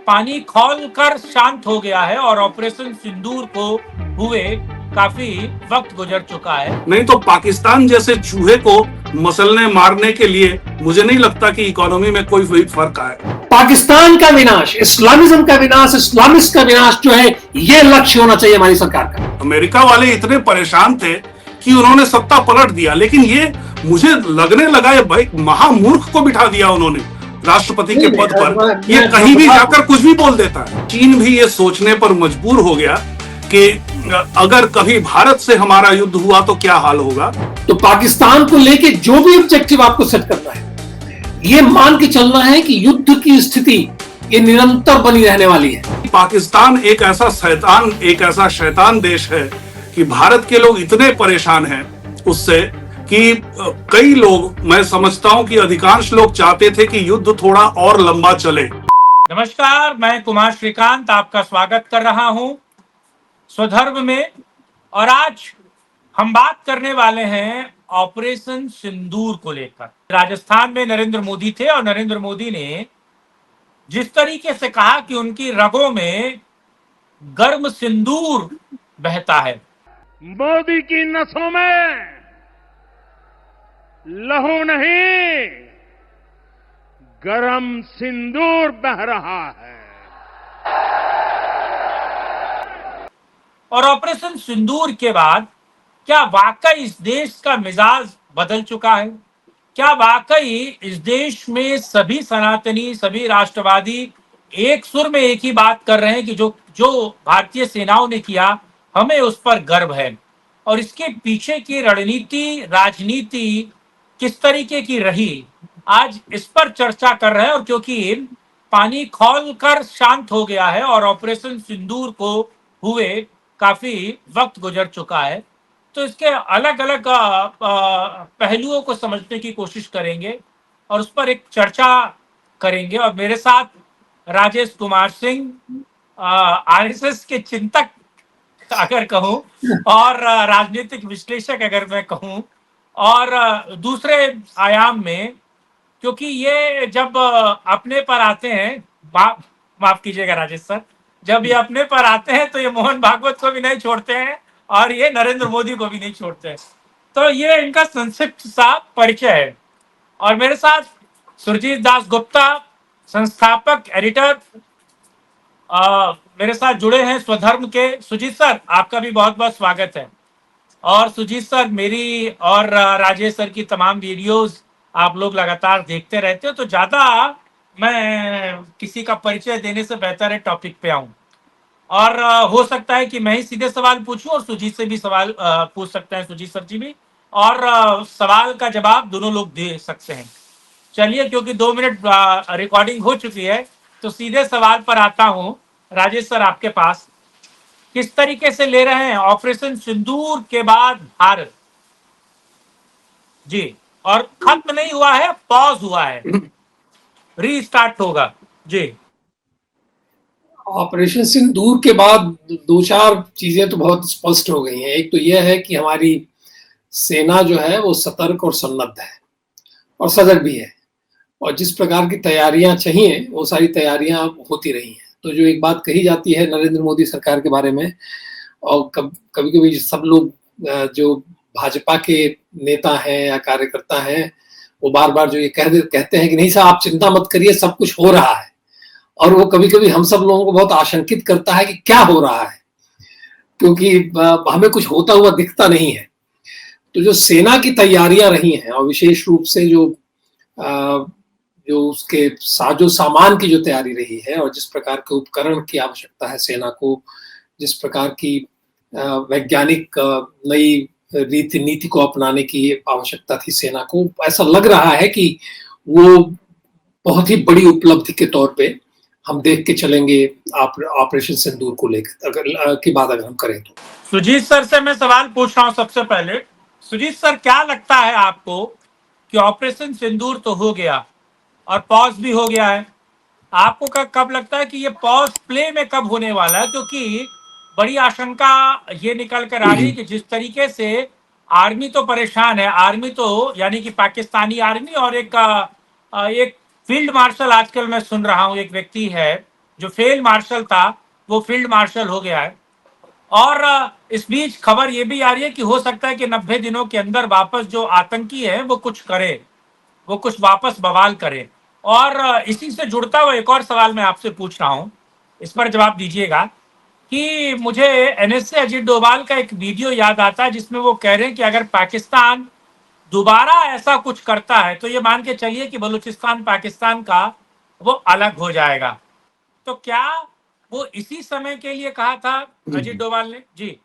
पानी खौलकर शांत हो गया है और ऑपरेशन सिंदूर को हुए काफी वक्त गुजर चुका है। नहीं तो पाकिस्तान जैसे चूहे को मसलने मारने के लिए मुझे नहीं लगता कि इकोनॉमी में कोई फर्क आए। पाकिस्तान का विनाश, इस्लामिज्म का विनाश, इस्लामिस्ट का विनाश जो है, ये लक्ष्य होना चाहिए हमारी सरकार का। अमेरिका वाले इतने परेशान थे कि उन्होंने सत्ता पलट दिया, लेकिन ये मुझे लगने लगा ये भाई महामूर्ख को बिठा दिया उन्होंने राष्ट्रपति के पद पर। ये कहीं भी जाकर कुछ भी बोल देता है। चीन भी ये सोचने पर मजबूर हो गया कि अगर कभी भारत से हमारा युद्ध हुआ तो क्या हाल होगा। तो पाकिस्तान को लेके जो भी ऑब्जेक्टिव आपको सेट करना है, ये मान के चलना है कि युद्ध की स्थिति ये निरंतर बनी रहने वाली है। पाकिस्तान एक ऐसा शैतान देश है कि भारत के लोग इतने परेशान हैं उससे कि कई लोग, मैं समझता हूं कि अधिकांश लोग चाहते थे कि युद्ध थोड़ा और लंबा चले। नमस्कार, मैं कुमार श्रीकांत आपका स्वागत कर रहा हूं स्वधर्म में। और आज हम बात करने वाले हैं ऑपरेशन सिंदूर को लेकर। राजस्थान में नरेंद्र मोदी थे और नरेंद्र मोदी ने जिस तरीके से कहा कि उनकी रगों में गर्म सिंदूर बहता है। मोदी की नसों में लहू नहीं, गरम सिंदूर बह रहा है। और ऑपरेशन सिंदूर के बाद क्या वाकई इस देश का मिजाज बदल चुका है? क्या वाकई इस देश में सभी सनातनी, सभी राष्ट्रवादी एक सुर में एक ही बात कर रहे हैं कि जो भारतीय सेनाओं ने किया, हमें उस पर गर्व है? और इसके पीछे की रणनीति, राजनीति किस तरीके की रही, आज इस पर चर्चा कर रहे हैं। और क्योंकि पानी खौलकर शांत हो गया है और ऑपरेशन सिंदूर को हुए काफी वक्त गुजर चुका है, तो इसके अलग अलग पहलुओं को समझने की कोशिश करेंगे और उस पर एक चर्चा करेंगे। और मेरे साथ राजेश कुमार सिंह, आरएसएस के चिंतक अगर कहूं, और राजनीतिक विश्लेषक अगर मैं कहूं, और दूसरे आयाम में, क्योंकि ये जब अपने पर आते हैं, माफ कीजिएगा राजेश सर, जब ये अपने पर आते हैं तो ये मोहन भागवत को भी नहीं छोड़ते हैं और ये नरेंद्र मोदी को भी नहीं छोड़ते हैं। तो ये इनका संक्षिप्त सा परिचय है। और मेरे साथ सुरजीत दास गुप्ता, संस्थापक एडिटर, मेरे साथ जुड़े हैं स्वधर्म के। सुजीत सर, आपका भी बहुत बहुत स्वागत है। और सुजीत सर, मेरी और राजेश सर की तमाम वीडियोस आप लोग लगातार देखते रहते हो, तो ज्यादा मैं किसी का परिचय देने से बेहतर है टॉपिक पे आऊं। और हो सकता है कि मैं ही सीधे सवाल पूछूं और सुजीत से भी सवाल पूछ सकते हैं, सुजीत सर जी भी, और सवाल का जवाब दोनों लोग दे सकते हैं। चलिए, क्योंकि 2 मिनट रिकॉर्डिंग हो चुकी है, तो सीधे सवाल पर आता हूं। राजेश सर, आपके पास किस तरीके से ले रहे हैं ऑपरेशन सिंदूर के बाद भारत जी? और खत्म नहीं हुआ है, पॉज हुआ है, रीस्टार्ट होगा जी। ऑपरेशन सिंदूर के बाद दो चार चीजें तो बहुत स्पष्ट हो गई हैं। एक तो यह है कि हमारी सेना जो है वो सतर्क और सन्नद्ध है और सजग भी है, और जिस प्रकार की तैयारियां चाहिए वो सारी तैयारियां होती रही हैं। तो जो एक बात कही जाती है नरेंद्र मोदी सरकार के बारे में, और कभी कभी सब लोग जो भाजपा के नेता हैं या कार्यकर्ता हैं, वो बार बार जो ये कहते हैं कि नहीं साहब आप चिंता मत करिए, सब कुछ हो रहा है। और वो कभी कभी हम सब लोगों को बहुत आशंकित करता है कि क्या हो रहा है, क्योंकि हमें कुछ होता हुआ दिखता नहीं है। तो जो सेना की तैयारियां रही हैं, और विशेष रूप से जो उसके साजो सामान की जो तैयारी रही है, और जिस प्रकार के उपकरण की आवश्यकता है सेना को, जिस प्रकार की वैज्ञानिक नई नीति को अपनाने की आवश्यकता थी सेना को, ऐसा लग रहा है कि वो बहुत ही बड़ी उपलब्धि के तौर पे हम देख के चलेंगे ऑपरेशन सिंदूर को लेकर की बात अगर हम करें तो। सुजीत सर से मैं सवाल पूछ रहा हूं सबसे पहले। सुजीत सर, क्या लगता है आपको कि ऑपरेशन सिंदूर तो हो गया और पॉज भी हो गया है, आपको कब लगता है कि ये पॉज प्ले में कब होने वाला है? क्योंकि बड़ी आशंका ये निकल कर आ रही है कि जिस तरीके से आर्मी तो परेशान है, आर्मी तो यानी कि पाकिस्तानी आर्मी, और एक फील्ड मार्शल आजकल मैं सुन रहा हूं, एक व्यक्ति है जो फील्ड मार्शल था वो फील्ड मार्शल हो गया है। और इस बीच खबर ये भी आ रही है कि हो सकता है कि 90 दिनों के अंदर वापस जो आतंकी है वो कुछ करे, वो कुछ वापस बवाल करे। और इसी से जुड़ता हुआ एक और सवाल मैं आपसे पूछ रहा हूं, इस पर जवाब दीजिएगा कि मुझे एनएसए अजीत डोभाल का एक वीडियो याद आता है जिसमें वो कह रहे हैं कि अगर पाकिस्तान दोबारा ऐसा कुछ करता है तो ये मान के चलिए कि बलूचिस्तान पाकिस्तान का वो अलग हो जाएगा। तो क्या वो इसी समय के लिए कहा था अजीत डोभाल ने? जी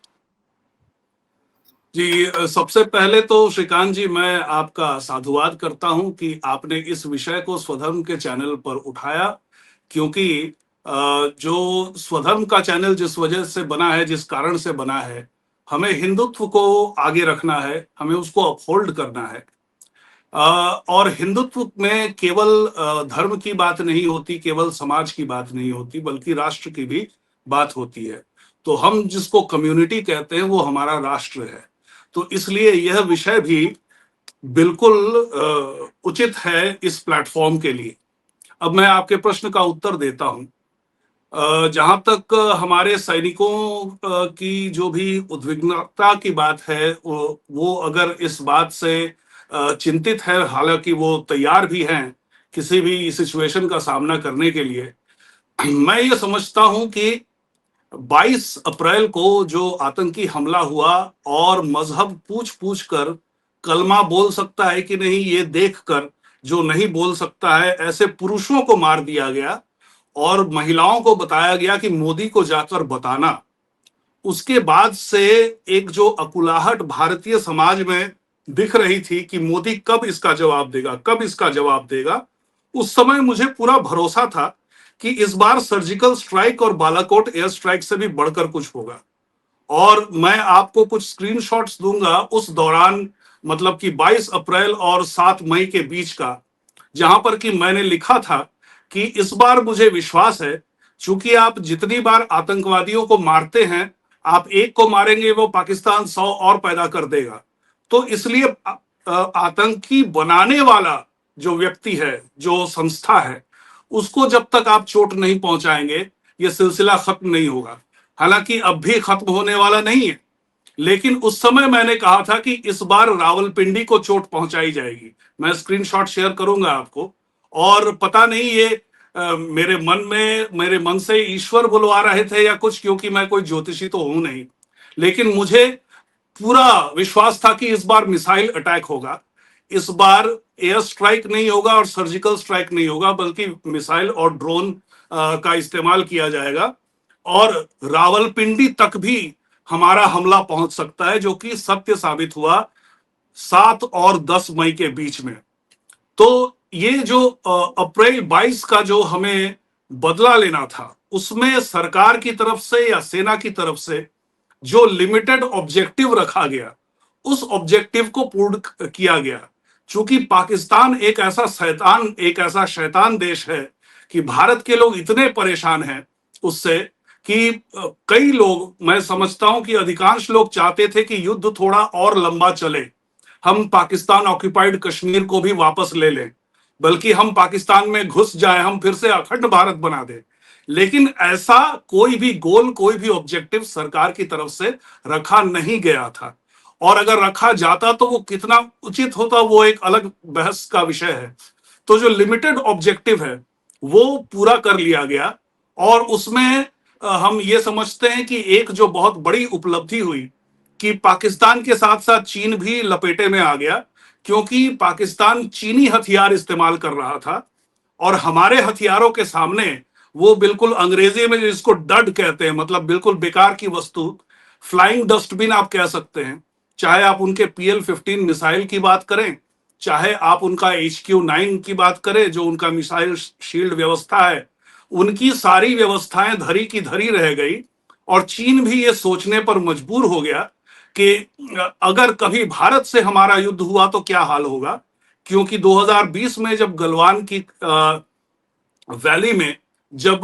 जी, सबसे पहले तो श्रीकांत जी, मैं आपका साधुवाद करता हूं कि आपने इस विषय को स्वधर्म के चैनल पर उठाया, क्योंकि जो स्वधर्म का चैनल जिस वजह से बना है, जिस कारण से बना है, हमें हिंदुत्व को आगे रखना है, हमें उसको अपहोल्ड करना है। और हिंदुत्व में केवल धर्म की बात नहीं होती, केवल समाज की बात नहीं होती, बल्कि राष्ट्र की भी बात होती है। तो हम जिसको कम्युनिटी कहते हैं वो हमारा राष्ट्र है। तो इसलिए यह विषय भी बिल्कुल उचित है इस प्लेटफॉर्म के लिए। अब मैं आपके प्रश्न का उत्तर देता हूं। जहां तक हमारे सैनिकों की जो भी उद्विग्नता की बात है, वो अगर इस बात से चिंतित है, हालांकि वो तैयार भी हैं किसी भी सिचुएशन का सामना करने के लिए, मैं ये समझता हूं कि 22 अप्रैल को जो आतंकी हमला हुआ और मजहब पूछ पूछ कर कलमा बोल सकता है कि नहीं ये देखकर जो नहीं बोल सकता है, ऐसे पुरुषों को मार दिया गया और महिलाओं को बताया गया कि मोदी को जाकर बताना। उसके बाद से एक जो अकुलाहट भारतीय समाज में दिख रही थी कि मोदी कब इसका जवाब देगा, कब इसका जवाब देगा, उस समय मुझे पूरा भरोसा था कि इस बार सर्जिकल स्ट्राइक और बालाकोट एयर स्ट्राइक से भी बढ़कर कुछ होगा। और मैं आपको कुछ स्क्रीनशॉट्स दूंगा उस दौरान, मतलब कि 22 अप्रैल और 7 मई के बीच का, जहां पर कि मैंने लिखा था कि इस बार मुझे विश्वास है, चूंकि आप जितनी बार आतंकवादियों को मारते हैं, आप एक को मारेंगे वो पाकिस्तान 100 और पैदा कर देगा। तो इसलिए आतंकी बनाने वाला जो व्यक्ति है, जो संस्था है, उसको जब तक आप चोट नहीं पहुंचाएंगे ये सिलसिला खत्म नहीं होगा। हालांकि अब भी खत्म होने वाला नहीं है, लेकिन उस समय मैंने कहा था कि इस बार रावलपिंडी को चोट पहुंचाई जाएगी। मैं स्क्रीनशॉट शेयर करूंगा आपको। और पता नहीं ये मेरे मन से ईश्वर बुलवा रहे थे या कुछ, क्योंकि मैं कोई ज्योतिषी तो हूं नहीं, लेकिन मुझे पूरा विश्वास था कि इस बार मिसाइल अटैक होगा, इस बार एयर स्ट्राइक नहीं होगा और सर्जिकल स्ट्राइक नहीं होगा, बल्कि मिसाइल और ड्रोन का इस्तेमाल किया जाएगा और रावलपिंडी तक भी हमारा हमला पहुंच सकता है, जो कि सत्य साबित हुआ 7 और 10 मई के बीच में। तो ये जो अप्रैल 22 का जो हमें बदला लेना था, उसमें सरकार की तरफ से या सेना की तरफ से जो लिमिटेड ऑब्जेक्टिव रखा गया, उस ऑब्जेक्टिव को पूर्ण किया गया। चूंकि पाकिस्तान एक ऐसा शैतान देश है कि भारत के लोग इतने परेशान हैं उससे कि कई लोग, मैं समझता हूं कि अधिकांश लोग चाहते थे कि युद्ध थोड़ा और लंबा चले, हम पाकिस्तान ऑक्युपाइड कश्मीर को भी वापस ले लें, बल्कि हम पाकिस्तान में घुस जाएं, हम फिर से अखंड भारत बना दें। लेकिन ऐसा कोई भी गोल, कोई भी ऑब्जेक्टिव सरकार की तरफ से रखा नहीं गया था, और अगर रखा जाता तो वो कितना उचित होता वो एक अलग बहस का विषय है। तो जो लिमिटेड ऑब्जेक्टिव है वो पूरा कर लिया गया, और उसमें हम ये समझते हैं कि एक जो बहुत बड़ी उपलब्धि हुई कि पाकिस्तान के साथ साथ चीन भी लपेटे में आ गया, क्योंकि पाकिस्तान चीनी हथियार इस्तेमाल कर रहा था और हमारे हथियारों के सामने वो बिल्कुल, अंग्रेजी में जिसको डड कहते हैं, मतलब बिल्कुल बेकार की वस्तु, फ्लाइंग डस्टबिन आप कह सकते हैं। चाहे आप उनके PL-15 मिसाइल की बात करें, चाहे आप उनका HQ-9 की बात करें, जो उनका मिसाइल शील्ड व्यवस्था है, उनकी सारी व्यवस्थाएं धरी की धरी रह गई। और चीन भी ये सोचने पर मजबूर हो गया कि अगर कभी भारत से हमारा युद्ध हुआ तो क्या हाल होगा, क्योंकि 2020 में जब गलवान की वैली में जब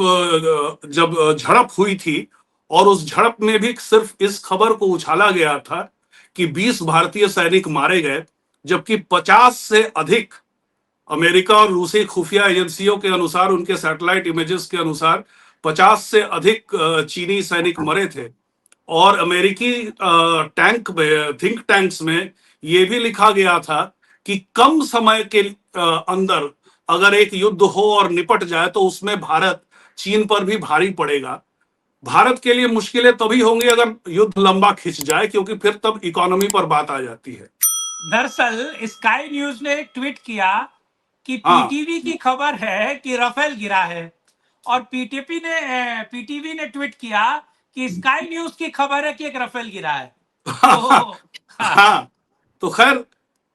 झड़प हुई थी, और उस झड़प में भी सिर्फ इस खबर को उछाला गया था कि 20 भारतीय सैनिक मारे गए, जबकि 50 से अधिक अमेरिका और रूसी खुफिया एजेंसियों के अनुसार, उनके सैटेलाइट इमेजेस के अनुसार 50 से अधिक चीनी सैनिक मरे थे। और अमेरिकी थिंक टैंक्स में ये भी लिखा गया था कि कम समय के अंदर अगर एक युद्ध हो और निपट जाए तो उसमें भारत चीन पर भी भारी पड़ेगा। भारत के लिए मुश्किलें तभी होंगी अगर युद्ध लंबा खिंच जाए, क्योंकि फिर तब इकोनॉमी पर बात आ जाती है। दरअसल स्काई न्यूज ने एक ट्वीट किया कि हाँ। पीटीवी की खबर है कि राफेल गिरा है, और पीटीवी ने ट्वीट किया कि स्काई न्यूज की खबर है कि एक राफेल गिरा है। तो हाँ, तो खैर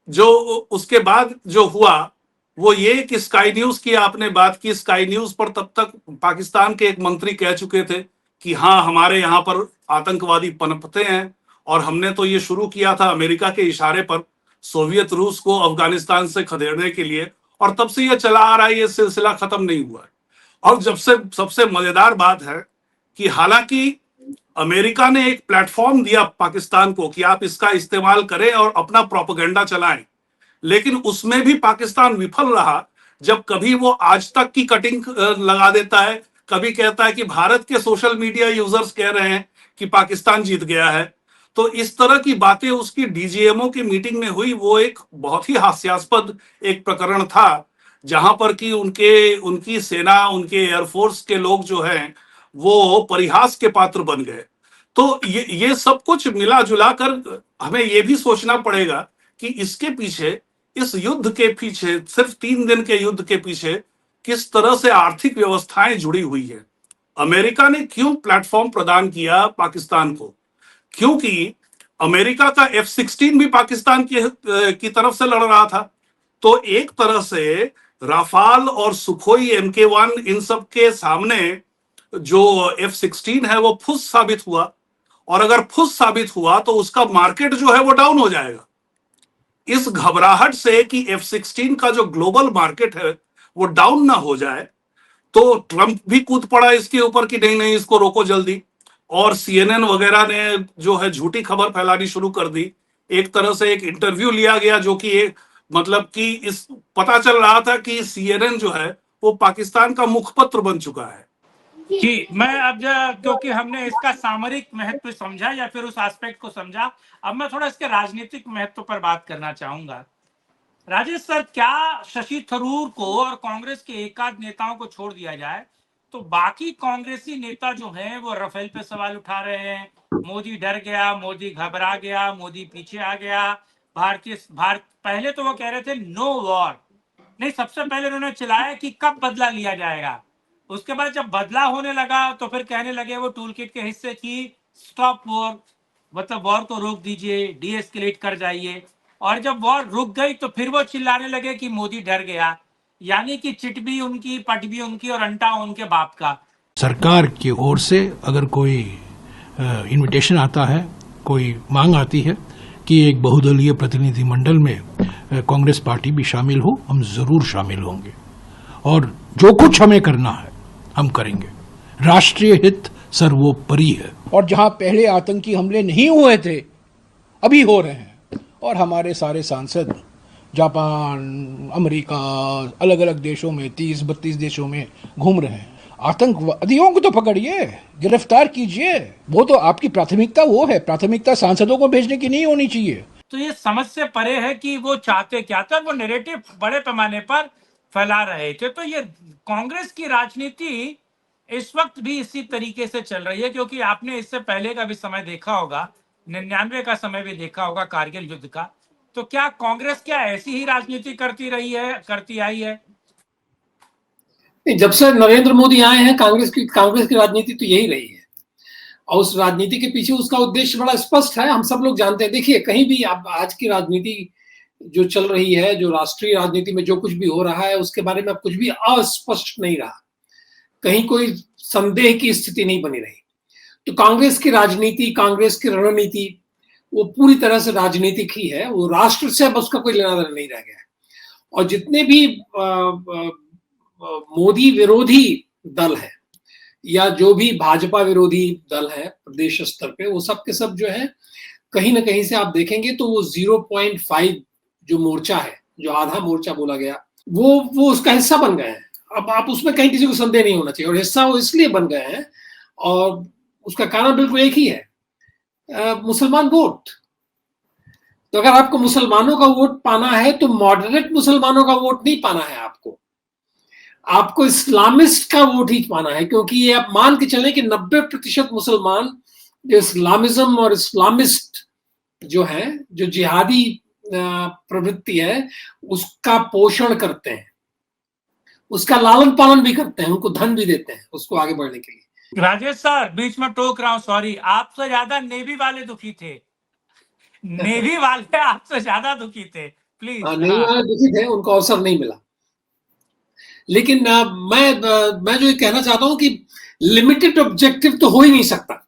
जो उसके बाद जो हुआ वो ये कि स्काई न्यूज की आपने बात की, स्काई न्यूज पर तब तक पाकिस्तान के एक मंत्री कह चुके थे कि हाँ, हमारे यहाँ पर आतंकवादी पनपते हैं और हमने तो ये शुरू किया था अमेरिका के इशारे पर सोवियत रूस को अफगानिस्तान से खदेड़ने के लिए, और तब से ये चला आ रहा है, ये सिलसिला खत्म नहीं हुआ है। और जब से सबसे मजेदार बात है कि हालांकि अमेरिका ने एक प्लेटफॉर्म दिया पाकिस्तान को कि आप इसका इस्तेमाल करें और अपना प्रोपेगेंडा चलाएं, लेकिन उसमें भी पाकिस्तान विफल रहा। जब कभी वो आज तक की कटिंग लगा देता है, कभी कहता है कि भारत के सोशल मीडिया यूजर्स कह रहे हैं कि पाकिस्तान जीत गया है, तो इस तरह की बातें उसकी डीजीएमओ की मीटिंग में हुई। वो एक बहुत ही हास्यास्पद एक प्रकरण था जहां पर कि उनकी सेना, उनके एयरफोर्स के लोग जो हैं वो परिहास के पात्र बन गए। तो ये सब कुछ मिला जुला कर हमें ये भी सोचना पड़ेगा कि इसके पीछे, इस युद्ध के पीछे, सिर्फ 3 दिन के युद्ध के पीछे किस तरह से आर्थिक व्यवस्थाएं जुड़ी हुई है। अमेरिका ने क्यों प्लेटफॉर्म प्रदान किया पाकिस्तान को? क्योंकि अमेरिका का F-16 भी पाकिस्तान की तरफ से लड़ रहा था। तो एक तरह से राफाल और सुखोई MK1 इन सब के सामने जो F-16 है वो फुस साबित हुआ, और अगर फुस साबित हुआ तो उसका मार्केट जो है वो डाउन हो जाएगा। इस घबराहट से कि F-16 का जो ग्लोबल मार्केट है वो डाउन ना हो जाए, तो ट्रंप भी कूद पड़ा इसके ऊपर कि नहीं नहीं, इसको रोको जल्दी। और CNN वगैरह ने जो है झूठी खबर फैलानी शुरू कर दी। एक तरह से एक इंटरव्यू लिया गया जो कि एक मतलब कि इस पता चल रहा था कि CNN जो है वो पाकिस्तान का मुखपत्र बन चुका है। कि मैं अब क्योंकि हमने इसका सामरिक महत्व समझा या फिर उस एस्पेक्ट को समझा, अब मैं थोड़ा इसके राजनीतिक महत्व पर बात करना चाहूंगा। राजेश सर, क्या शशि थरूर को और कांग्रेस के एकाध नेताओं को छोड़ दिया जाए तो बाकी कांग्रेसी नेता जो हैं वो राफेल पे सवाल उठा रहे हैं, मोदी डर गया, मोदी घबरा गया, मोदी पीछे आ गया, भारत पहले तो वो कह रहे थे नो वॉर, नहीं सबसे पहले उन्होंने चिल्लाया कि कब बदला लिया जाएगा। उसके बाद जब बदला होने लगा तो फिर कहने लगे वो टूल किट के हिस्से की स्टॉप वॉर, मतलब वॉर को रोक दीजिए, डी एस्केलेट कर जाइए। और जब वॉर रुक गई तो फिर वो चिल्लाने लगे कि मोदी डर गया। यानी कि चिट भी उनकी, पट भी उनकी और अंटा उनके बाप का। सरकार की ओर से अगर कोई इनविटेशन आता है, कोई मांग आती है कि एक बहुदलीय प्रतिनिधिमंडल में कांग्रेस पार्टी भी शामिल हो, हम जरूर शामिल होंगे और जो कुछ हमें करना है हम करेंगे। राष्ट्रीय हित सर्वोपरि है। और जहां पहले आतंकी हमले नहीं हुए थे अभी हो रहे हैं, और हमारे सारे सांसद जापान, अमेरिका, अलग अलग देशों में 30-32 देशों में घूम रहे हैं। आतंकवादियों को तो पकड़िए, गिरफ्तार कीजिए, वो तो आपकी प्राथमिकता वो है, प्राथमिकता सांसदों को भेजने की नहीं होनी चाहिए। तो ये समझ से परे है कि वो चाहते क्या था, वो नैरेटिव बड़े पैमाने पर फैला रहे थे। तो ये कांग्रेस की राजनीति इस वक्त भी इसी तरीके से चल रही है, क्योंकि आपने इससे पहले का भी समय देखा होगा, 99 का समय भी देखा होगा कारगिल युद्ध का। तो क्या कांग्रेस क्या ऐसी ही राजनीति करती आई है? जब से नरेंद्र मोदी आए हैं कांग्रेस की राजनीति तो यही रही है, और उस राजनीति के पीछे उसका उद्देश्य बड़ा स्पष्ट है, हम सब लोग जानते हैं। देखिए, कहीं भी आप आज की राजनीति जो चल रही है, जो राष्ट्रीय राजनीति में जो कुछ भी हो रहा है उसके बारे में अब कुछ भी अस्पष्ट नहीं रहा, कहीं कोई संदेह की स्थिति नहीं बनी रही। तो कांग्रेस की राजनीति, कांग्रेस की रणनीति वो पूरी तरह से राजनीतिक ही है, वो राष्ट्र से अब उसका कोई लेना देना नहीं रह गया है। और जितने भी मोदी विरोधी दल है या जो भी भाजपा विरोधी दल है प्रदेश स्तर पे, वो सब के सब जो है कहीं ना कहीं से आप देखेंगे तो वो 0.5 जो मोर्चा है, जो आधा मोर्चा बोला गया, वो उसका हिस्सा बन गए हैं। अब आप उसमें कहीं किसी को संदेह नहीं होना चाहिए, और हिस्सा वो इसलिए बन गए हैं, और उसका कारण बिल्कुल एक ही है, मुसलमान वोट। तो अगर आपको मुसलमानों का वोट पाना है तो मॉडरेट मुसलमानों का वोट नहीं पाना है, आपको इस्लामिस्ट का वोट ही पाना है, क्योंकि ये आप मान के चलें कि 90% मुसलमान जो इस्लामिज्म और इस्लामिस्ट जो है, जो जिहादी प्रवृत्ति है, उसका पोषण करते हैं, उसका लालन पालन भी करते हैं, उनको धन भी देते हैं उसको आगे बढ़ने के लिए। राजेश सर, बीच में टोक रहा हूं, सॉरी, आपसे ज्यादा नेवी वाले दुखी थे। नेवी वाले आपसे ज्यादा दुखी थे, प्लीज। नेवी वाले दुखी थे, उनको अवसर नहीं मिला। लेकिन मैं जो ये कहना चाहता हूं कि लिमिटेड ऑब्जेक्टिव तो हो ही नहीं सकता।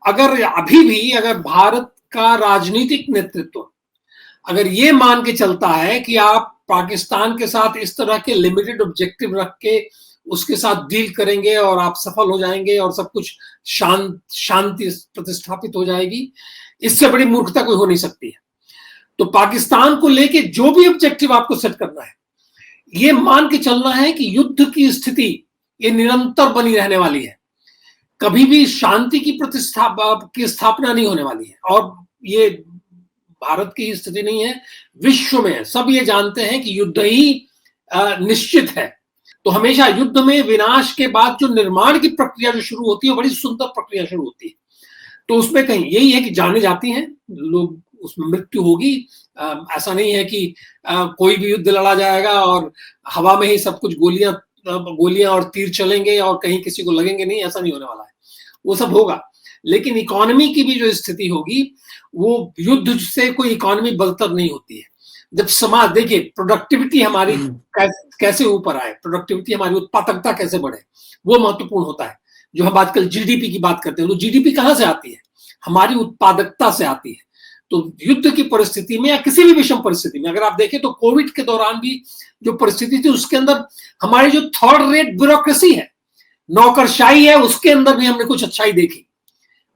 अगर अभी भी अगर भारत का राजनीतिक नेतृत्व अगर ये मान के चलता है कि आप पाकिस्तान के साथ इस तरह के लिमिटेड ऑब्जेक्टिव रख के उसके साथ डील करेंगे और आप सफल हो जाएंगे और सब कुछ शांति प्रतिस्थापित हो जाएगी, इससे बड़ी मूर्खता कोई हो नहीं सकती है। तो पाकिस्तान को लेके जो भी ऑब्जेक्टिव आपको सेट करना है, ये मान के चलना है कि युद्ध की स्थिति ये निरंतर बनी रहने वाली है, कभी भी शांति की स्थापना नहीं होने वाली है। और ये भारत की स्थिति नहीं है, विश्व में सब ये जानते हैं कि युद्ध ही निश्चित है। तो हमेशा युद्ध में विनाश के बाद जो निर्माण की प्रक्रिया जो शुरू होती है, बड़ी सुंदर प्रक्रिया शुरू होती है। तो उसमें कहीं यही है कि जाने जाती हैं लोग, उसमें मृत्यु होगी। ऐसा नहीं है कि कोई भी युद्ध लड़ा जाएगा और हवा में ही सब कुछ गोलियां और तीर चलेंगे और कहीं किसी को लगेंगे नहीं, ऐसा नहीं होने वाला है। वो सब होगा, लेकिन इकोनॉमी की भी जो स्थिति होगी, वो युद्ध से कोई इकोनॉमी बदतर नहीं होती है। जब समाज, देखिए प्रोडक्टिविटी हमारी कैसे ऊपर आए, प्रोडक्टिविटी हमारी उत्पादकता कैसे बढ़े, वो महत्वपूर्ण होता है। जो हम आजकल जीडीपी की बात करते हैं, तो जीडीपी कहां से आती है? हमारी उत्पादकता से आती है। तो युद्ध की परिस्थिति में या किसी भी विषम परिस्थिति में अगर आप देखें तो कोविड के दौरान भी जो परिस्थिति थी, उसके अंदर हमारी जो थर्ड रेट ब्यूरोक्रेसी है, नौकरशाही है, उसके अंदर भी हमने कुछ अच्छाई देखी।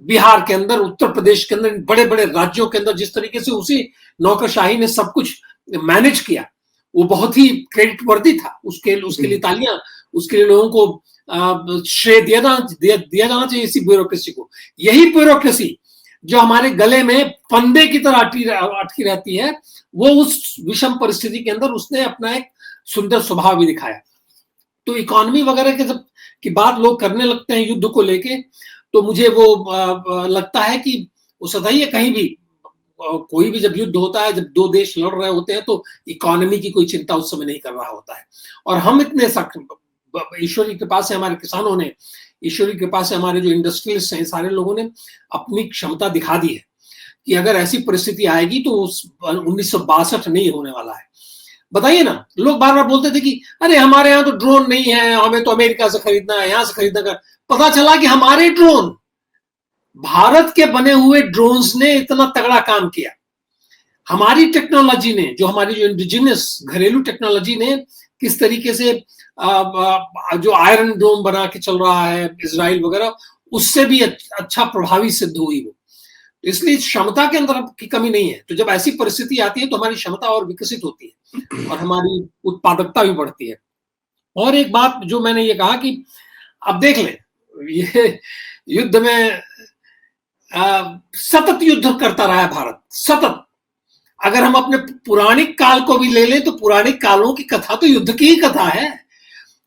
बिहार के अंदर, उत्तर प्रदेश के अंदर, बड़े बड़े राज्यों के अंदर जिस तरीके से उसी नौकरशाही ने सब कुछ मैनेज किया, वो बहुत ही क्रेडिट वर्दी था। उसके लिए तालियां, उसके लिए लोगों को श्रेय दिया जाना चाहिए इसी ब्यूरोक्रेसी को। यही ब्यूरोक्रेसी जो हमारे गले में फंदे की तरह अटकी रहती है, वो उस विषम परिस्थिति के अंदर उसने अपना एक सुंदर स्वभाव भी दिखाया। तो इकोनॉमी वगैरह के जब की बात लोग करने लगते हैं युद्ध को लेके, तो मुझे वो लगता है कि वो सदा ही कहीं भी कोई भी जब युद्ध होता है, जब दो देश लड़ रहे होते हैं, तो इकोनॉमी की कोई चिंता उस समय नहीं कर रहा होता है। और हम इतने ईश्वर की कृपा से, हमारे किसानों ने, ईश्वर की कृपा से हमारे जो इंडस्ट्रियलिस्ट हैं, सारे लोगों ने अपनी क्षमता दिखा दी है कि अगर ऐसी परिस्थिति आएगी तो 1962 नहीं होने वाला है। बताइए ना, लोग बार बार बोलते थे कि अरे हमारे यहाँ तो ड्रोन नहीं है, हमें तो अमेरिका से खरीदना है, यहां से खरीदना है। पता चला कि हमारे ड्रोन, भारत के बने हुए ड्रोन्स ने इतना तगड़ा काम किया। हमारी टेक्नोलॉजी ने, जो हमारी जो इंडिजिनस घरेलू टेक्नोलॉजी ने किस तरीके से जो आयरन डोम बना के चल रहा है इजराइल वगैरह, उससे भी अच्छा प्रभावी सिद्ध हुई वो। इसलिए क्षमता के अंदर की कमी नहीं है। तो जब ऐसी परिस्थिति आती है तो हमारी क्षमता और विकसित होती है और हमारी उत्पादकता भी बढ़ती है। और एक बात जो मैंने ये कहा कि अब देख लें, ये युद्ध में सतत युद्ध करता रहा है भारत, सतत। अगर हम अपने पुराणिक काल को भी ले लें तो पुराणिक कालों की कथा तो युद्ध की ही कथा है।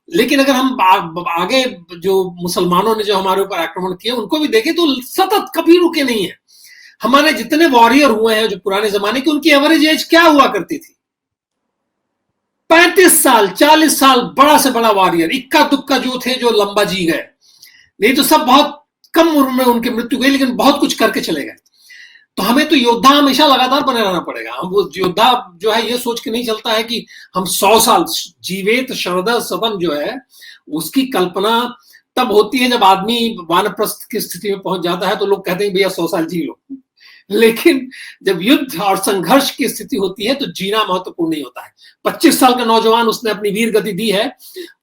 लेकिन अगर हम आगे जो मुसलमानों ने जो हमारे ऊपर आक्रमण किया उनको भी देखें तो सतत कभी रुके नहीं है। हमारे जितने वॉरियर हुए हैं जो पुराने जमाने के, उनकी एवरेज एज क्या हुआ करती थी? 35 साल, 40 साल, बड़ा से बड़ा वॉरियर। इक्का दुक्का जो थे जो लंबा जी गए, नहीं तो सब बहुत कम उम्र में उनकी मृत्यु गई, लेकिन बहुत कुछ करके चले गए। तो हमें तो योद्धा हमेशा लगातार बने रहना पड़ेगा। हम वो योद्धा जो है ये सोच के नहीं चलता है कि हम 100 साल जीवित शरद सदन जो है, उसकी कल्पना तब होती है जब आदमी वानप्रस्थ की स्थिति में पहुंच जाता है। तो लोग कहते हैं भैया 100 साल जी लो, लेकिन जब युद्ध और संघर्ष की स्थिति होती है तो जीना महत्वपूर्ण नहीं होता है। 25 साल का नौजवान, उसने अपनी वीर गति दी है,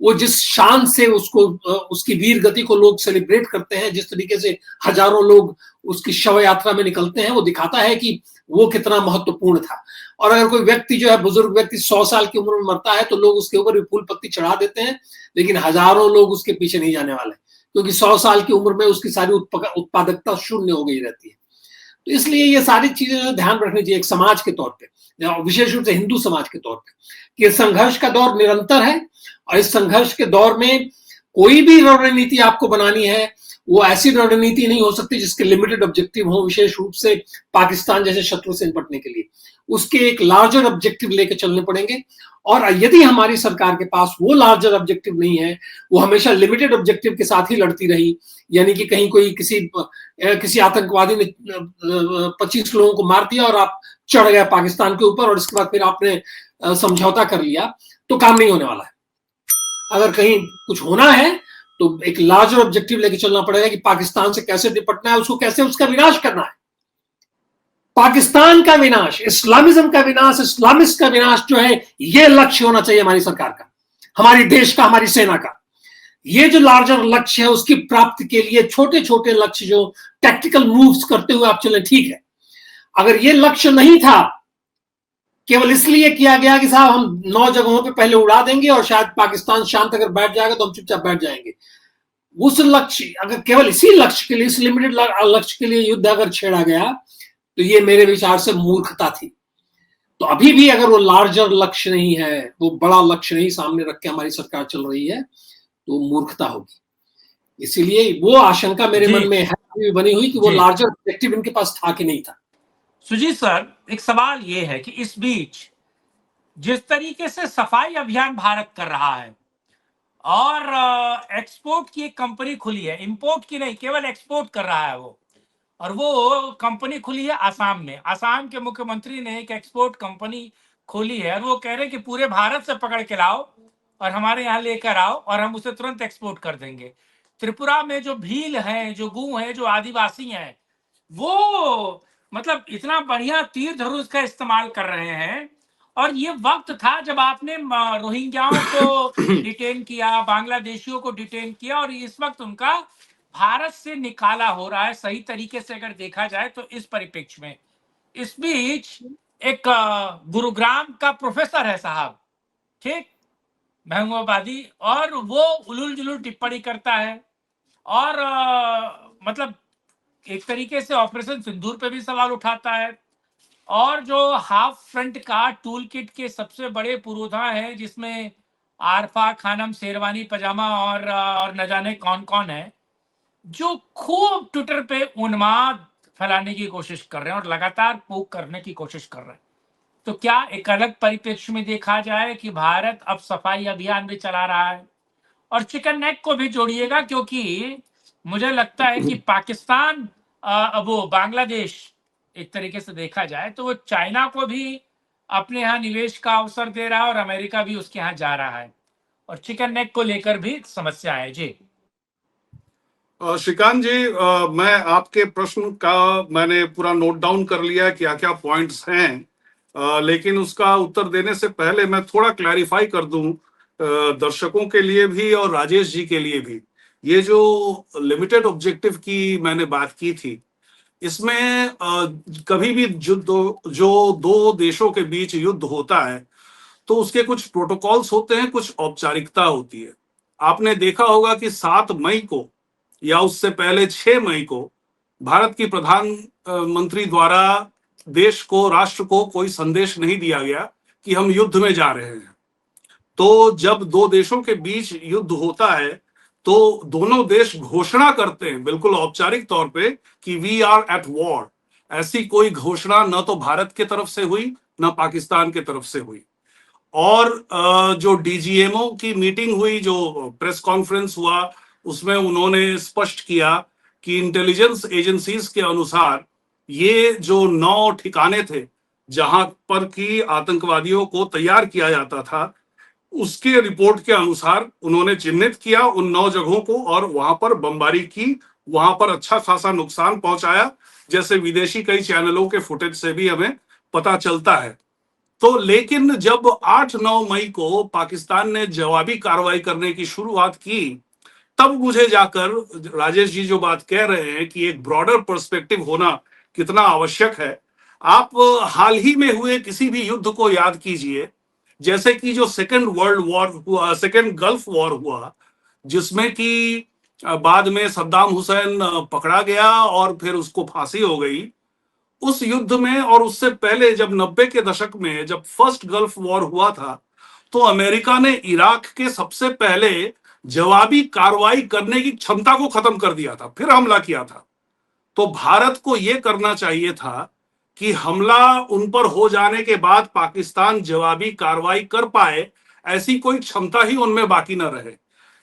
वो जिस शान से उसको उसकी वीर गति को लोग सेलिब्रेट करते हैं, जिस तरीके से हजारों लोग उसकी शव यात्रा में निकलते हैं, वो दिखाता है कि वो कितना महत्वपूर्ण था। और अगर कोई व्यक्ति जो है, बुजुर्ग व्यक्ति 100 साल की उम्र में मरता है तो लोग उसके ऊपर भी फूल पत्ती चढ़ा देते हैं, लेकिन हजारों लोग उसके पीछे नहीं जाने वाले, क्योंकि 100 साल की उम्र में उसकी सारी उत्पादकता शून्य हो गई रहती है। तो इसलिए ये सारी चीजें ध्यान रखनी चाहिए एक समाज के तौर पे, विशेष रूप से हिंदू समाज के तौर पे, कि संघर्ष का दौर निरंतर है और इस संघर्ष के दौर में कोई भी रणनीति आपको बनानी है, वो ऐसी रणनीति नहीं हो सकती जिसके लिमिटेड ऑब्जेक्टिव हो, विशेष रूप से पाकिस्तान जैसे शत्रु से निपटने के लिए। उसके एक लार्जर ऑब्जेक्टिव लेके चलने पड़ेंगे, और यदि हमारी सरकार के पास वो लार्जर ऑब्जेक्टिव नहीं है, वो हमेशा लिमिटेड ऑब्जेक्टिव के साथ ही लड़ती रही, यानी कि कहीं कोई किसी आतंकवादी ने 25 लोगों को मार दिया और आप चढ़ गए पाकिस्तान के ऊपर और इसके बाद फिर आपने समझौता कर लिया, तो काम नहीं होने वाला है। अगर कहीं कुछ होना है तो एक लार्जर ऑब्जेक्टिव लेके चलना पड़ेगा कि पाकिस्तान से कैसे निपटना है, उसको कैसे उसका विनाश करना है। पाकिस्तान का विनाश, इस्लामिज्म का विनाश, इस्लामिस्ट का विनाश जो है, यह लक्ष्य होना चाहिए हमारी सरकार का, हमारी देश का, हमारी सेना का। ये जो लार्जर लक्ष्य है, उसकी प्राप्ति के लिए छोटे छोटे लक्ष्य जो टैक्टिकल मूव्स करते हुए आप चले, ठीक है। अगर ये लक्ष्य नहीं था, केवल इसलिए किया गया कि साहब हम 9 जगहों पे पहले उड़ा देंगे और शायद पाकिस्तान शांत अगर बैठ जाएगा तो हम चुपचाप बैठ जाएंगे, उस लक्ष्य, अगर केवल इसी लक्ष्य के लिए, इस लिमिटेड लक्ष्य के लिए युद्ध अगर छेड़ा गया, तो ये मेरे विचार से मूर्खता थी। तो अभी भी अगर वो लार्जर लक्ष्य नहीं है, वो बड़ा लक्ष्य नहीं सामने रख के हमारी सरकार चल रही है, तो मूर्खता होगी। इसीलिए वो आशंका मेरे मन में है बनी हुई कि वो लार्जर ऑब्जेक्टिव इनके पास था कि नहीं था। सुजीत सर, एक सवाल ये है कि इस बीच जिस तरीके से सफाई अभियान भारत कर रहा है और एक्सपोर्ट की एक कंपनी खुली है, इंपोर्ट की नहीं, केवल एक्सपोर्ट कर रहा है वो, और वो कंपनी खुली है आसाम में। आसाम के मुख्यमंत्री ने एक एक्सपोर्ट कंपनी खोली है और वो कह रहे हैं कि पूरे भारत से पकड़ के लाओ और हमारे यहाँ लेकर आओ और हम उसे तुरंत एक्सपोर्ट कर देंगे। त्रिपुरा में जो भील हैं, जो गू हैं, जो आदिवासी हैं, वो मतलब इतना बढ़िया तीर धनुष का इस्तेमाल कर रहे हैं। और ये वक्त था जब आपने रोहिंग्याओं को डिटेन किया, बांग्लादेशियों को डिटेन किया, और इस वक्त उनका भारत से निकाला हो रहा है, सही तरीके से अगर देखा जाए तो। इस परिप्रेक्ष्य में इस बीच एक गुरुग्राम का प्रोफेसर है साहब, ठीक, महबूबाबादी, और वो उलूल जुलूल टिप्पणी करता है और मतलब एक तरीके से ऑपरेशन सिंदूर पे भी सवाल उठाता है, और जो हाफ फ्रंट का टूल किट के सबसे बड़े पुरोधा है, जिसमें आरफा खानम शेरवानी पजामा और न जाने कौन कौन है, जो खूब ट्विटर पे उन्माद फैलाने की कोशिश कर रहे हैं और लगातार पोक करने की कोशिश कर रहे हैं। तो क्या एक अलग परिप्रेक्ष्य में देखा जाए कि भारत अब सफाई अभियान भी चला रहा है? और चिकन नेक को भी जोड़िएगा, क्योंकि मुझे लगता है कि पाकिस्तान, वो बांग्लादेश, एक तरीके से देखा जाए तो वो चाइना को भी अपने यहाँ निवेश का अवसर दे रहा है और अमेरिका भी उसके यहाँ जा रहा है, और चिकन नेक को लेकर भी समस्या है। जी श्रीकांत जी, मैं आपके प्रश्न का मैंने पूरा नोट डाउन कर लिया है, क्या क्या पॉइंट्स हैं, लेकिन उसका उत्तर देने से पहले मैं थोड़ा क्लैरिफाई कर दूं दर्शकों के लिए भी और राजेश जी के लिए भी। ये जो लिमिटेड ऑब्जेक्टिव की मैंने बात की थी, इसमें कभी भी जो दो देशों के बीच युद्ध होता है तो उसके कुछ प्रोटोकॉल्स होते हैं, कुछ औपचारिकता होती है। आपने देखा होगा कि 7 मई को या उससे पहले 6 मई को भारत की प्रधानमंत्री द्वारा देश को, राष्ट्र को कोई संदेश नहीं दिया गया कि हम युद्ध में जा रहे हैं। तो जब दो देशों के बीच युद्ध होता है तो दोनों देश घोषणा करते हैं बिल्कुल औपचारिक तौर पे कि वी आर एट वॉर। ऐसी कोई घोषणा न तो भारत की तरफ से हुई न पाकिस्तान की तरफ से हुई। और जो डीजीएमओ की मीटिंग हुई, जो प्रेस कॉन्फ्रेंस हुआ, उसमें उन्होंने स्पष्ट किया कि इंटेलिजेंस एजेंसीज के अनुसार ये जो 9 ठिकाने थे जहां पर की आतंकवादियों को तैयार किया जाता था, उसके रिपोर्ट के अनुसार उन्होंने चिन्हित किया उन 9 जगहों को और वहां पर बमबारी की, वहां पर अच्छा खासा नुकसान पहुंचाया, जैसे विदेशी कई चैनलों के फुटेज से भी हमें पता चलता है। तो लेकिन जब 8-9 मई को पाकिस्तान ने जवाबी कार्रवाई करने की शुरुआत की, तब मुझे जाकर राजेश जी जो बात कह रहे हैं कि एक ब्रॉडर पर्सपेक्टिव होना कितना आवश्यक है। आप हाल ही में हुए किसी भी युद्ध को याद कीजिए, जैसे कि जो सेकेंड वर्ल्ड वॉर हुआ, सेकेंड गल्फ वॉर हुआ, जिसमें कि बाद में सद्दाम हुसैन पकड़ा गया और फिर उसको फांसी हो गई। उस युद्ध में और उससे पहले जब 90 के दशक में जब फर्स्ट गल्फ वॉर हुआ था, तो अमेरिका ने इराक के सबसे पहले जवाबी कार्रवाई करने की क्षमता को खत्म कर दिया था, फिर हमला किया था। तो भारत को यह करना चाहिए था कि हमला उन पर हो जाने के बाद पाकिस्तान जवाबी कार्रवाई कर पाए, ऐसी कोई क्षमता ही उनमें बाकी न रहे।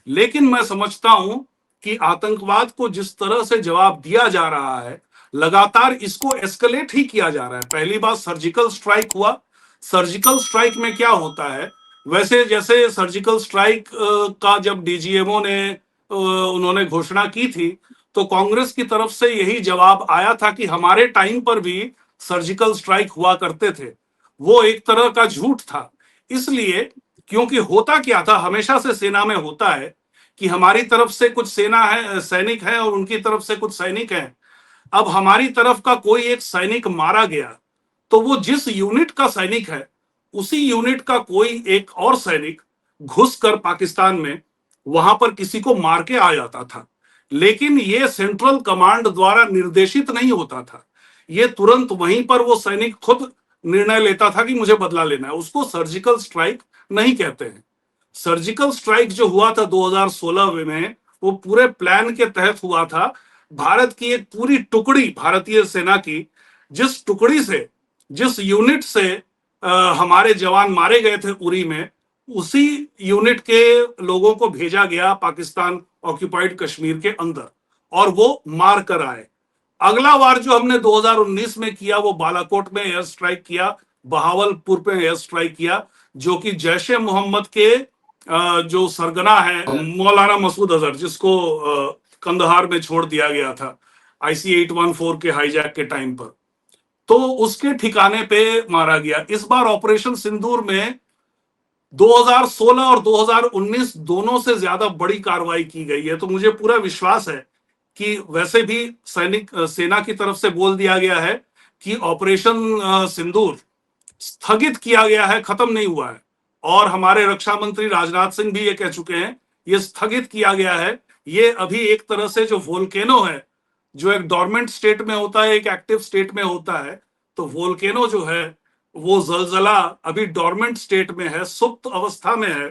लेकिन मैं समझता हूं कि आतंकवाद को जिस तरह से जवाब दिया जा रहा है, लगातार इसको एस्केलेट ही किया जा रहा है। पहली बार सर्जिकल स्ट्राइक हुआ। सर्जिकल स्ट्राइक में क्या होता है, वैसे जैसे सर्जिकल स्ट्राइक का जब डीजीएमओ ने उन्होंने घोषणा की थी, तो कांग्रेस की तरफ से यही जवाब आया था कि हमारे टाइम पर भी सर्जिकल स्ट्राइक हुआ करते थे। वो एक तरह का झूठ था, इसलिए क्योंकि होता क्या था, हमेशा से सेना में होता है कि हमारी तरफ से कुछ सेना है, सैनिक है, और उनकी तरफ से कुछ सैनिक हैं। अब हमारी तरफ का कोई एक सैनिक मारा गया, तो वो जिस यूनिट का सैनिक है, उसी यूनिट का कोई एक और सैनिक घुसकर पाकिस्तान में वहां पर किसी को मार के आ जाता था। लेकिन ये सेंट्रल कमांड द्वारा निर्देशित नहीं होता था, ये तुरंत वहीं पर वो सैनिक खुद निर्णय लेता था कि मुझे बदला लेना है। उसको सर्जिकल स्ट्राइक नहीं कहते हैं। सर्जिकल स्ट्राइक जो हुआ था 2016 में, वो पूरे प्लान के तहत हुआ था। भारत की एक पूरी टुकड़ी, भारतीय सेना की जिस टुकड़ी से, जिस यूनिट से हमारे जवान मारे गए थे उरी में, उसी यूनिट के लोगों को भेजा गया पाकिस्तान ऑक्यूपाइड कश्मीर के अंदर, और वो मार कर आए। अगला बार जो हमने 2019 में किया, वो बालाकोट में एयर स्ट्राइक किया, बहावलपुर पे एयर स्ट्राइक किया, जो कि जैश ए मोहम्मद के जो सरगना है मौलाना मसूद अजहर, जिसको कंदहार में छोड़ दिया गया था IC-814 के हाईजैक के टाइम पर, तो उसके ठिकाने पे मारा गया। इस बार ऑपरेशन सिंदूर में 2016 और 2019 दोनों से ज्यादा बड़ी कार्रवाई की गई है। तो मुझे पूरा विश्वास है कि वैसे भी सेना की तरफ से बोल दिया गया है कि ऑपरेशन सिंदूर स्थगित किया गया है, खत्म नहीं हुआ है। और हमारे रक्षा मंत्री राजनाथ सिंह भी ये कह चुके हैं, ये स्थगित किया गया है। ये अभी एक तरह से जो वोल्केनो है, जो एक डोरमेंट स्टेट में होता है, एक एक्टिव स्टेट में होता है, तो वोल्केनो जो है, वो जलजला अभी डोरमेंट स्टेट में है, सुप्त अवस्था में है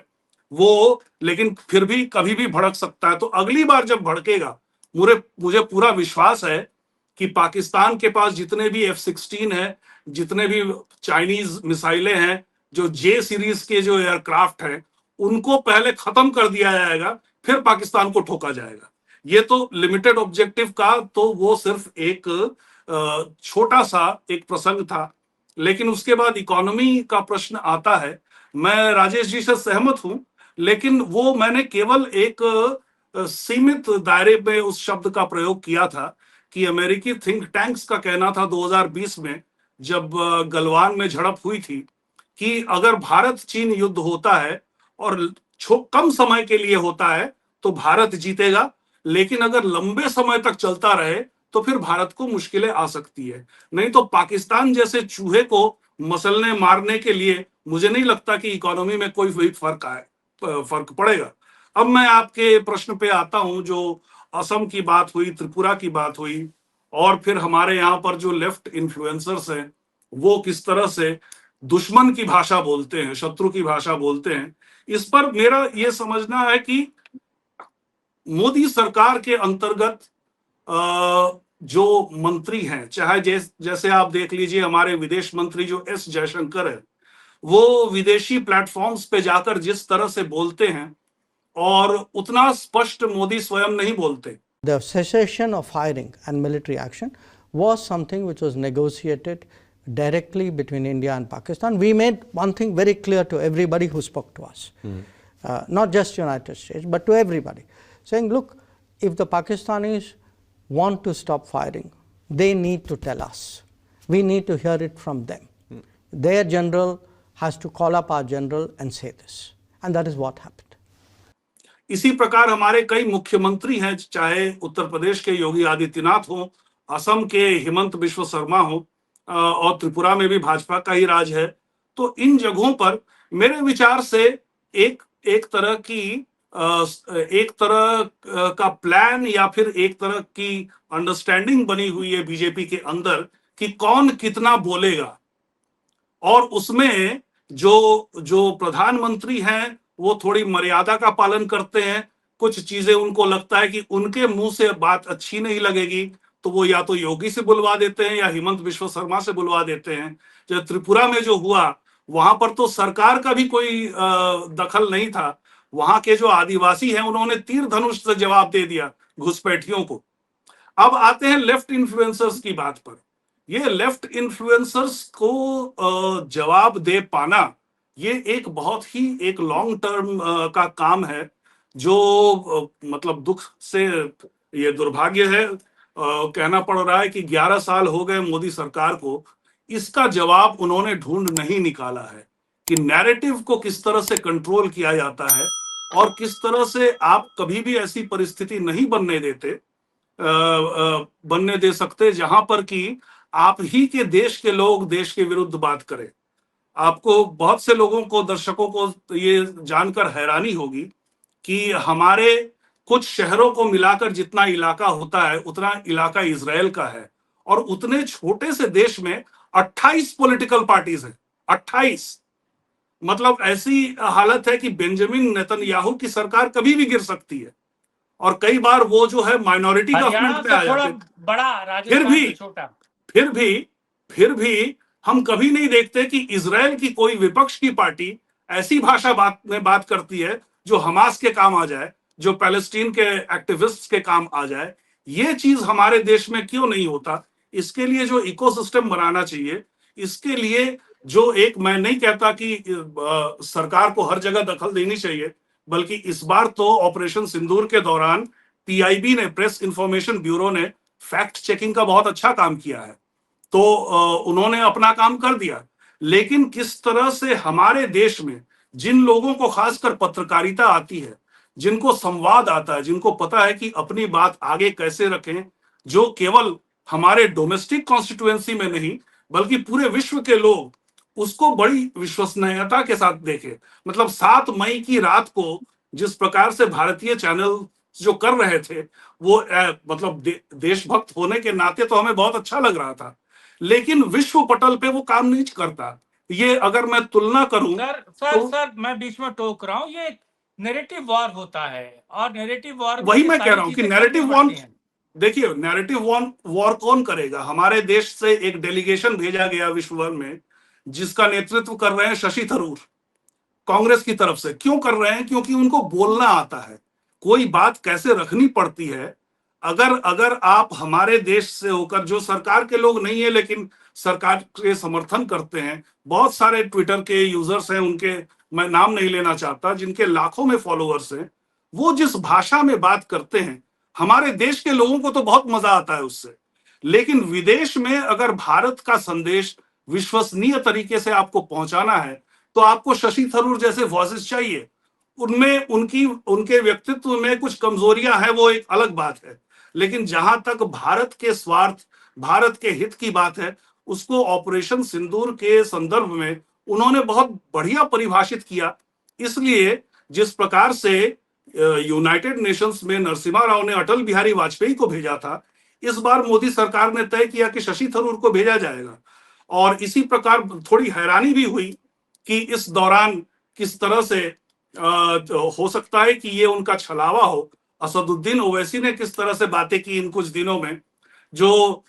वो, लेकिन फिर भी कभी भी भड़क सकता है। तो अगली बार जब भड़केगा, मुझे पूरा विश्वास है कि पाकिस्तान के पास जितने भी F-16 है, जितने भी चाइनीज मिसाइलें हैं, जो J सीरीज के जो एयरक्राफ्ट हैं, उनको पहले खत्म कर दिया जाएगा, फिर पाकिस्तान को ठोका जाएगा। ये तो लिमिटेड ऑब्जेक्टिव का तो वो सिर्फ एक छोटा सा एक प्रसंग था, लेकिन उसके बाद इकोनॉमी का प्रश्न आता है। मैं राजेश जी से सहमत हूं, लेकिन वो मैंने केवल एक सीमित दायरे में उस शब्द का प्रयोग किया था कि अमेरिकी थिंक टैंक्स का कहना था 2020 में, जब गलवान में झड़प हुई थी, कि अगर भारत चीन युद्ध होता है और कम समय के लिए होता है तो भारत जीतेगा, लेकिन अगर लंबे समय तक चलता रहे तो फिर भारत को मुश्किलें आ सकती है। नहीं तो पाकिस्तान जैसे चूहे को मसलने मारने के लिए मुझे नहीं लगता कि इकोनॉमी में कोई फर्क पड़ेगा। अब मैं आपके प्रश्न पे आता हूं, जो असम की बात हुई, त्रिपुरा की बात हुई, और फिर हमारे यहाँ पर जो लेफ्ट इन्फ्लुएंसर्स हैं, वो किस तरह से दुश्मन की भाषा बोलते हैं, शत्रु की भाषा बोलते हैं। इस पर मेरा ये समझना है कि मोदी सरकार के अंतर्गत जो मंत्री हैं, चाहे जैसे आप देख लीजिए हमारे विदेश मंत्री जो S जयशंकर है, वो विदेशी प्लेटफॉर्म्स पे जाकर जिस तरह से बोलते हैं, और उतना स्पष्ट मोदी स्वयं नहीं बोलते। The cessation of firing and military action was something which was negotiated directly between India and Pakistan. We made one thing very clear to everybody who spoke to us, not just United States, but to everybody, saying, look, if the Pakistanis want to stop firing, they need to tell us. We need to hear it from them. Their general has to call up our general and say this. And that is what happened. इसी प्रकार हमारे कई मुख्यमंत्री हैं, चाहे उत्तर प्रदेश के योगी आदित्यनाथ हो, असम के हिमंत बिश्व शर्मा हो, और त्रिपुरा में भी भाजपा का ही राज है। तो इन जगहों पर मेरे विचार से एक तरह का प्लान या फिर एक तरह की अंडरस्टैंडिंग बनी हुई है बीजेपी के अंदर कि कौन कितना बोलेगा, और उसमें जो प्रधानमंत्री हैं वो थोड़ी मर्यादा का पालन करते हैं। कुछ चीजें उनको लगता है कि उनके मुंह से बात अच्छी नहीं लगेगी तो वो या तो योगी से बुलवा देते हैं या हिमंत बिश्व शर्मा से बुलवा देते हैं। जो त्रिपुरा में जो हुआ वहां पर तो सरकार का भी कोई दखल नहीं था। वहां के जो आदिवासी हैं उन्होंने तीर धनुष से जवाब दे दिया घुसपैठियों को। अब आते हैं लेफ्ट इन्फ्लुएंसर्स की बात पर। ये लेफ्ट इन्फ्लुएंसर्स को जवाब दे पाना ये एक बहुत ही एक लॉन्ग टर्म का काम है, जो मतलब दुख से ये दुर्भाग्य है कहना पड़ रहा है कि 11 साल हो गए मोदी सरकार को। इसका जवाब उन्होंने ढूंढ नहीं निकाला है कि नैरेटिव को किस तरह से कंट्रोल किया जाता है और किस तरह से आप कभी भी ऐसी परिस्थिति नहीं बनने दे सकते जहां पर कि आप ही के देश के लोग देश के विरुद्ध बात करें। आपको बहुत से लोगों को, दर्शकों को ये जानकर हैरानी होगी कि हमारे कुछ शहरों को मिलाकर जितना इलाका होता है उतना इलाका इजराइल का है, और उतने छोटे से देश में 28 पॉलिटिकल पार्टीज हैं। 28 मतलब ऐसी हालत है कि बेंजामिन नेतन्याहू की सरकार कभी भी गिर सकती है, और कई बार वो जो है माइनॉरिटी गवर्नमेंट में आ जाते हैं। फिर भी हम कभी नहीं देखते कि इजराइल की कोई विपक्ष की पार्टी ऐसी भाषा में बात करती है जो हमास के काम आ जाए, जो पैलेस्टीन के एक्टिविस्ट्स के काम आ जाए। ये चीज हमारे देश में क्यों नहीं होता? इसके लिए जो इकोसिस्टम बनाना चाहिए, इसके लिए जो एक, मैं नहीं कहता कि सरकार को हर जगह दखल देनी चाहिए, बल्कि इस बार तो ऑपरेशन सिंदूर के दौरान पीआईबी ने, प्रेस इंफॉर्मेशन ब्यूरो ने फैक्ट चेकिंग का बहुत अच्छा काम किया है, तो उन्होंने अपना काम कर दिया। लेकिन किस तरह से हमारे देश में जिन लोगों को खासकर पत्रकारिता आती है, जिनको संवाद आता है, जिनको पता है कि अपनी बात आगे कैसे रखें, जो केवल हमारे डोमेस्टिक कॉन्स्टिट्यूएंसी में नहीं बल्कि पूरे विश्व के लोग उसको बड़ी विश्वसनीयता के साथ देखें। मतलब 7 मई की रात को जिस प्रकार से भारतीय चैनल जो कर रहे थे वो मतलब देशभक्त होने के नाते तो हमें बहुत अच्छा लग रहा था, लेकिन विश्व पटल पे वो काम नहीं करता। ये अगर मैं तुलना करूं सर मैं बीच में टोक रहा हूं, ये नैरेटिव वॉर होता है, और नैरेटिव वॉर वही मैं कह रहा हूं कि नैरेटिव वॉर, देखिए नैरेटिव वॉर कौन करेगा? हमारे देश से एक डेलीगेशन भेजा गया विश्व भर में जिसका नेतृत्व कर रहे हैं शशि थरूर, कांग्रेस की तरफ से। क्यों कर रहे हैं? क्योंकि उनको बोलना आता है, कोई बात कैसे रखनी पड़ती है। अगर आप हमारे देश से होकर, जो सरकार के लोग नहीं है लेकिन सरकार के समर्थन करते हैं, बहुत सारे ट्विटर के यूजर्स हैं, उनके मैं नाम नहीं लेना चाहता, जिनके लाखों में फॉलोअर्स हैं, वो जिस भाषा में बात करते हैं हमारे देश के लोगों को तो बहुत मजा आता है उससे। लेकिन विदेश में अगर भारत का संदेश विश्वसनीय तरीके से आपको पहुंचाना है तो आपको शशि थरूर जैसे वॉइसेस चाहिए। उनमें उनके व्यक्तित्व में कुछ कमजोरियां हैं, वो एक अलग बात है, लेकिन जहां तक भारत के स्वार्थ, भारत के हित की बात है, उसको ऑपरेशन सिंदूर के संदर्भ में उन्होंने बहुत बढ़िया परिभाषित किया। इसलिए जिस प्रकार से यूनाइटेड नेशंस में नरसिम्हा राव ने अटल बिहारी वाजपेयी को भेजा था, इस बार मोदी सरकार ने तय किया कि शशि थरूर को भेजा जाएगा। और इसी प्रकार थोड़ी हैरानी भी हुई कि इस दौरान किस तरह से हो सकता है कि ये उनका छलावा हो। असदुद्दीन ओवैसी ने किस तरह से बातें की इन कुछ दिनों में, जो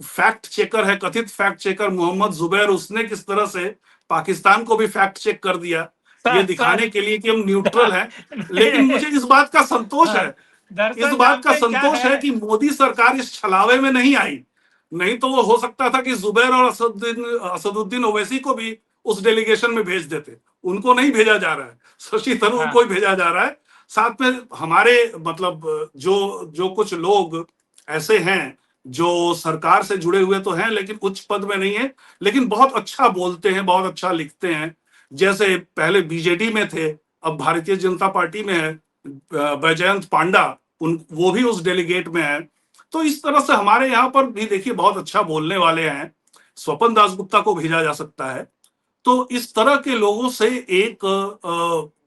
फैक्ट चेकर है, कथित फैक्ट चेकर मोहम्मद जुबैर, उसने किस तरह से पाकिस्तान को भी फैक्ट चेक कर दिया ये दिखाने के लिए कि हम न्यूट्रल हैं। लेकिन मुझे इस बात का संतोष है, कि मोदी सरकार इस छलावे में नहीं आई, नहीं तो वो हो सकता था कि जुबैर और असदुद्दीन ओवैसी को भी उस डेलीगेशन में भेज देते। उनको नहीं भेजा जा रहा है, शशि थरूर को ही भेजा जा रहा है। साथ में हमारे मतलब जो कुछ लोग ऐसे हैं जो सरकार से जुड़े हुए तो हैं लेकिन उच्च पद में नहीं है, लेकिन बहुत अच्छा बोलते हैं, बहुत अच्छा लिखते हैं। जैसे पहले बीजेडी में थे, अब भारतीय जनता पार्टी में है, बैजयंत पांडा, वो भी उस डेलीगेट में है। तो इस तरह से हमारे यहाँ पर भी देखिए बहुत अच्छा बोलने वाले हैं। स्वपन दासगुप्ता को भेजा जा सकता है। तो इस तरह के लोगों से एक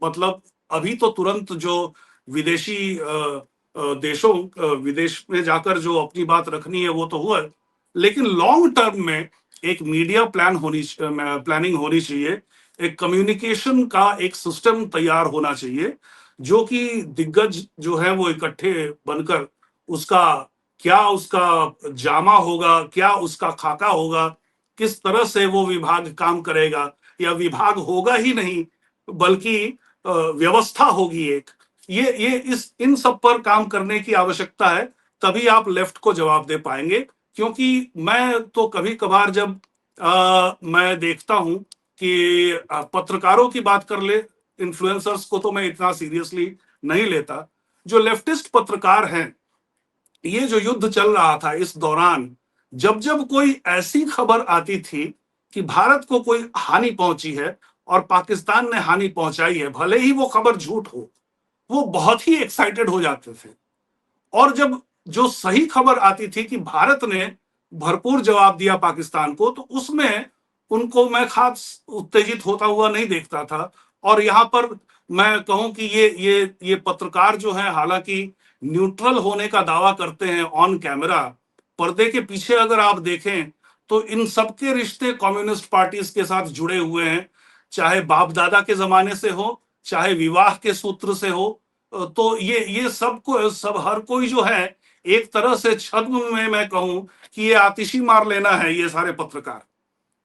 मतलब अभी तो तुरंत जो विदेशी देशों विदेश में जाकर जो अपनी बात रखनी है वो तो हुआ, लेकिन लॉन्ग टर्म में एक मीडिया प्लानिंग होनी चाहिए, एक कम्युनिकेशन का एक सिस्टम तैयार होना चाहिए, जो कि दिग्गज जो है वो इकट्ठे बनकर उसका क्या उसका जामा होगा, क्या उसका खाका होगा, किस तरह से वो विभाग काम करेगा, या विभाग होगा ही नहीं बल्कि व्यवस्था होगी एक, ये इस इन सब पर काम करने की आवश्यकता है। तभी आप लेफ्ट को जवाब दे पाएंगे। क्योंकि मैं तो कभी कभार जब मैं देखता हूं कि पत्रकारों की बात कर ले, इन्फ्लुएंसर्स को तो मैं इतना सीरियसली नहीं लेता। जो लेफ्टिस्ट पत्रकार हैं, ये जो युद्ध चल रहा था इस दौरान, जब जब कोई ऐसी खबर आती थी कि भारत को कोई हानि पहुंची है और पाकिस्तान ने हानि पहुंचाई है, भले ही वो खबर झूठ हो, वो बहुत ही एक्साइटेड हो जाते थे। और जब जो सही खबर आती थी कि भारत ने भरपूर जवाब दिया पाकिस्तान को, तो उसमें उनको मैं खास उत्तेजित होता हुआ नहीं देखता था। और यहाँ पर मैं कहूं कि ये पत्रकार जो है, हालांकि न्यूट्रल होने का दावा करते हैं ऑन कैमरा, पर्दे के पीछे अगर आप देखें तो इन सबके रिश्ते कम्युनिस्ट पार्टीज के साथ जुड़े हुए हैं, चाहे बाप दादा के जमाने से हो, चाहे विवाह के सूत्र से हो। तो ये सब हर कोई जो है एक तरह से छद्म में मैं कहूं कि ये आतिशी मार लेना है। ये सारे पत्रकार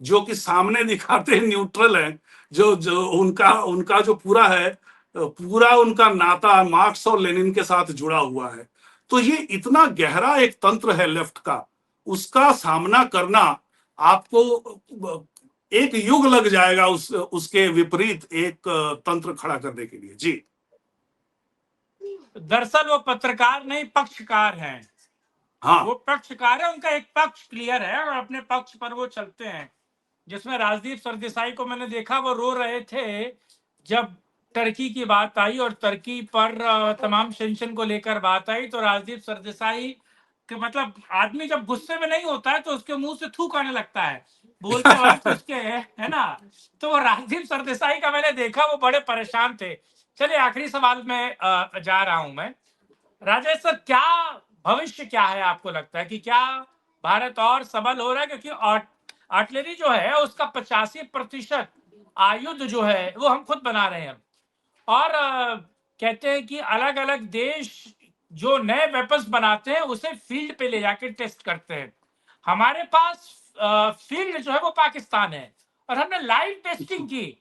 जो कि सामने दिखाते हैं न्यूट्रल है, जो उनका जो पूरा है, पूरा उनका नाता मार्क्स और लेनिन के साथ जुड़ा हुआ है। तो ये इतना गहरा एक तंत्र है लेफ्ट का, उसका सामना करना आपको एक युग लग जाएगा उसके विपरीत एक तंत्र खड़ा करने के लिए। जी, दरअसल वो पत्रकार नहीं, पक्षकार हैं। हाँ, वो पक्षकार है, उनका एक पक्ष क्लियर है और अपने पक्ष पर वो चलते हैं। जिसमें राजदीप सरदेसाई को मैंने देखा, वो रो रहे थे जब टर्की की बात आई और टर्की पर तमाम सेंक्शन को लेकर बात आई, तो राजदीप सरदेसाई कि मतलब आदमी जब गुस्से में नहीं होता है तो उसके मुंह से थूक आने लगता है, बोलते वक्त उसके है ना। तो वो राजदीप सरदेसाई का मैंने देखा, वो बड़े परेशान थे। चलिए आखिरी सवाल में जा रहा हूं मैं। राजेश सर, क्या भविष्य क्या है आपको लगता है कि क्या भारत और सबल हो रहा है? क्योंकि आर्टिलरी जो है उसका 85% आयुध जो है वो हम खुद बना रहे हैं। और कहते हैं कि अलग अलग देश जो नए वेपन्स बनाते हैं उसे फील्ड पे ले जाके टेस्ट करते हैं। हमारे पास फील्ड जो है वो पाकिस्तान है और हमने लाइव टेस्टिंग की,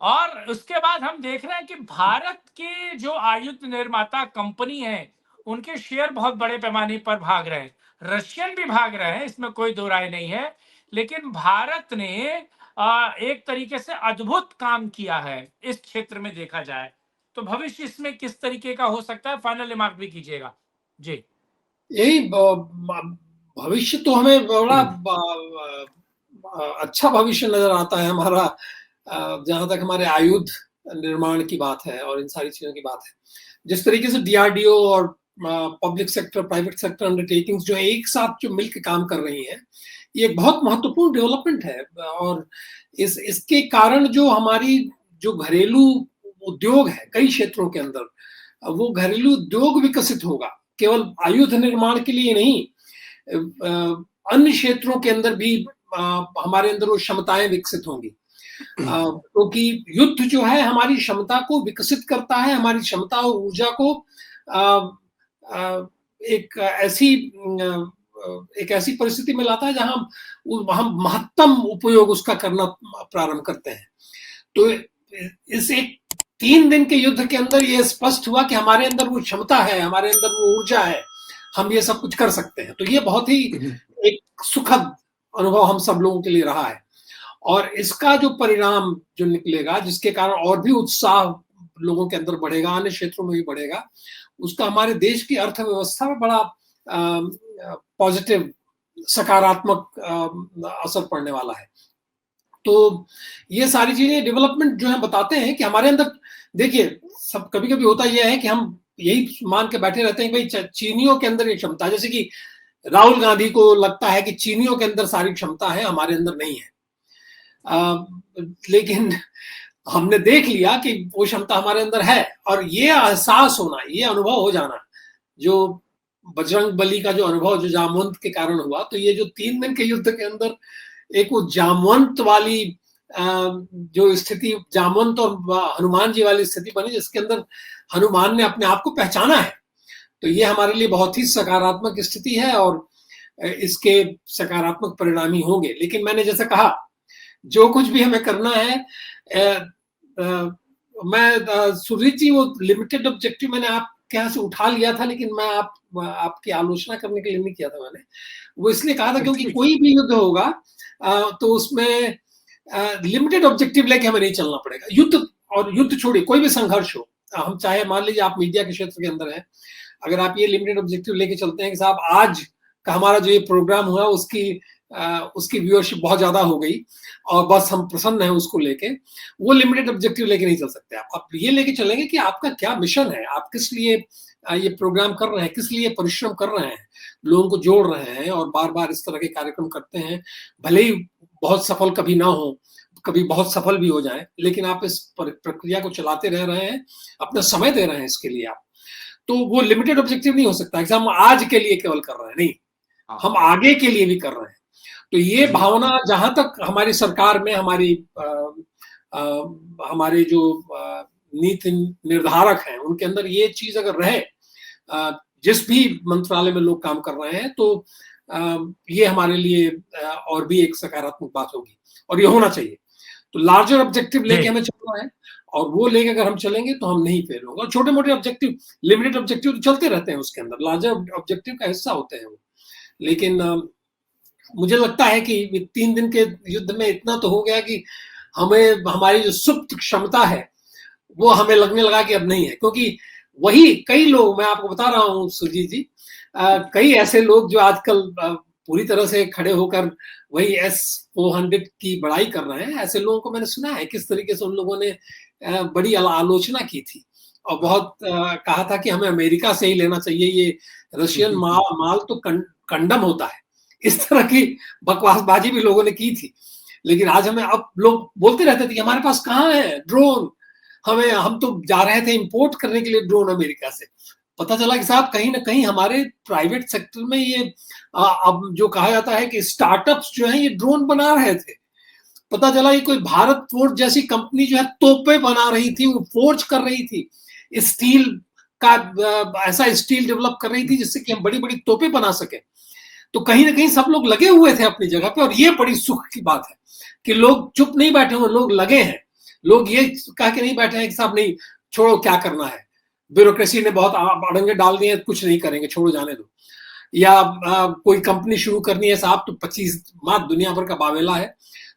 और उसके बाद हम देख रहे हैं कि भारत के जो आयुध निर्माता कंपनी है उनके शेयर बहुत बड़े पैमाने पर भाग रहे हैं। रशियन भी भाग रहे हैं, इसमें कोई दो राय नहीं है। लेकिन भारत ने एक तरीके से अद्भुत काम किया है इस क्षेत्र में देखा जाए। तो भविष्य इसमें किस तरीके का हो सकता है? फाइनल रिमार्क भी कीजिएगा जी। यही भविष्य तो हमें बड़ा अच्छा भविष्य नजर आता है हमारा, जहां तक हमारे आयुध निर्माण की बात है और इन सारी चीजों की बात है। जिस तरीके से डीआरडीओ और public sector, private sector undertakings जो एक साथ जो मिलकर काम कर रही हैं, ये एक बहुत महत्वपूर्ण डेवलपमेंट है। और इसके कारण जो हमारी जो घरेलू उद्योग है कई क्षेत्रों के अंदर, वो घरेलू उद्योग विकसित होगा। केवल आयुध निर्माण के लिए नहीं, अन्य क्षेत्रों के अंदर भी हमारे अंदर वो क्षमताएं विकसित होंगी। क्योंकि युद्ध जो है हमारी क्षमता को विकसित करता है, हमारी क्षमता और ऊर्जा को एक ऐसी परिस्थिति में लाता है जहां हम महत्तम उपयोग उसका करना प्रारंभ करते हैं। तो इस एक 3 दिन के युद्ध के अंदर ये स्पष्ट हुआ कि हमारे अंदर वो क्षमता है, हमारे अंदर वो ऊर्जा है, हम ये सब कुछ कर सकते हैं। तो ये बहुत ही एक सुखद अनुभव हम सब लोगों के लिए रहा है। और इसका जो परिणाम जो निकलेगा, जिसके कारण और भी उत्साह लोगों के अंदर बढ़ेगा, अन्य क्षेत्रों में भी बढ़ेगा, उसका हमारे देश की अर्थव्यवस्था में बड़ा पॉजिटिव सकारात्मक असर पड़ने वाला है। तो ये सारी चीजें डेवलपमेंट जो है बताते हैं कि हमारे अंदर, देखिए सब कभी कभी होता यह है कि हम यही मान के बैठे रहते हैं कि भाई चीनियों के अंदर ये क्षमता है, जैसे कि राहुल गांधी को लगता है कि चीनियों के अंदर सारी क्षमता है, हमारे अंदर नहीं है। लेकिन हमने देख लिया कि वो क्षमता हमारे अंदर है, और ये एहसास होना, ये अनुभव हो जाना, जो बजरंग बली का जो अनुभव जो जामवंत के कारण हुआ, तो ये जो 3 दिन के युद्ध के अंदर एक वो जामवंत वाली जो स्थिति, जामवंत और हनुमान जी वाली स्थिति बनी, जिसके अंदर हनुमान ने अपने आप को पहचाना है, तो ये हमारे लिए बहुत ही सकारात्मक स्थिति है और इसके सकारात्मक परिणाम ही होंगे। लेकिन मैंने जैसे कहा, जो कुछ भी हमें करना है, मैं सुरजीत जी, वो लिमिटेड ऑब्जेक्टिव मैंने आपके यहाँ से उठा लिया था, लेकिन मैं आपकी आलोचना करने के लिए नहीं किया था। मैंने वो इसलिए कहा था क्योंकि कोई भी युद्ध होगा तो उसमें लिमिटेड ऑब्जेक्टिव लेके हमें नहीं चलना पड़ेगा। युद्ध, और युद्ध छोड़िए, कोई भी संघर्ष हो, हम चाहे मान लीजिए आप मीडिया के क्षेत्र के अंदर हैं, अगर आप ये लिमिटेड ऑब्जेक्टिव लेके चलते हैं कि साहब आज का हमारा जो ये प्रोग्राम हुआ उसकी व्यूअरशिप बहुत ज्यादा हो गई और बस हम प्रसन्न हैं उसको लेके, वो लिमिटेड ऑब्जेक्टिव लेके नहीं चल सकते। आप ये लेके चलेंगे कि आपका क्या मिशन है, आप किस लिए ये प्रोग्राम कर रहे हैं, किस लिए परिश्रम कर रहे हैं, लोगों को जोड़ रहे हैं और बार बार इस तरह के कार्यक्रम करते हैं। भले ही बहुत सफल कभी ना हो, कभी बहुत सफल भी हो जाए, लेकिन आप इस प्रक्रिया को चलाते रह रहे हैं, अपना समय दे रहे हैं इसके लिए आप, तो वो लिमिटेड ऑब्जेक्टिव नहीं हो सकता कि हम आज के लिए केवल कर रहे हैं, नहीं, हम आगे के लिए भी कर रहे हैं। तो ये भावना जहां तक हमारी सरकार में, हमारे जो नीति निर्धारक हैं उनके अंदर ये चीज अगर रहे, जिस भी मंत्रालय में लोग काम कर रहे हैं, तो ये हमारे लिए और भी एक सकारात्मक बात होगी और ये होना चाहिए। तो लार्जर ऑब्जेक्टिव लेके हमें चलना है, और वो लेके अगर हम चलेंगे तो हम नहीं फेल होंगे। और छोटे मोटे ऑब्जेक्टिव, लिमिटेड ऑब्जेक्टिव तो चलते रहते हैं, उसके अंदर लार्जर ऑब्जेक्टिव का हिस्सा होते हैं वो। लेकिन मुझे लगता है कि 3 दिन के युद्ध में इतना तो हो गया कि हमें, हमारी जो सुप्त क्षमता है वो हमें लगने लगा कि अब नहीं है, क्योंकि वही कई लोग, मैं आपको बता रहा हूँ सुरजीत जी, कई ऐसे लोग जो आजकल पूरी तरह से खड़े होकर वही S-400 की बड़ाई कर रहे हैं, ऐसे लोगों को मैंने सुना है किस तरीके से उन लोगों ने बड़ी आलोचना की थी और बहुत कहा था कि हमें अमेरिका से ही लेना चाहिए, ये रशियन माल तो कंडम होता है, इस तरह की बकवासबाजी भी लोगों ने की थी। लेकिन आज हमें, अब लोग बोलते रहते थे कि हमारे पास कहाँ है ड्रोन, हम तो जा रहे थे इंपोर्ट करने के लिए ड्रोन अमेरिका से। पता चला कि साहब कहीं ना कहीं हमारे प्राइवेट सेक्टर में ये अब जो कहा जाता है कि स्टार्टअप्स जो है ये ड्रोन बना रहे थे। पता चला कि कोई भारत फोर्ज जैसी कंपनी जो है तोपे बना रही थी, वो फोर्ज कर रही थी, स्टील का ऐसा स्टील डेवलप कर रही थी जिससे कि हम बड़ी बड़ी तोपे बना सके। तो कहीं ना कहीं सब लोग लगे हुए थे अपनी जगह पे, और ये बड़ी सुख की बात है कि लोग चुप नहीं बैठे हुए, लोग लगे हैं। लोग ये कह के नहीं बैठे हैं कि साहब नहीं, छोड़ो क्या करना है, ब्यूरोक्रेसी ने बहुत अड़ंगे डाल दिए, कुछ नहीं करेंगे, छोड़ो जाने दो। या कोई कंपनी शुरू करनी है साहब, तो 25 माह दुनिया भर का बावेला है,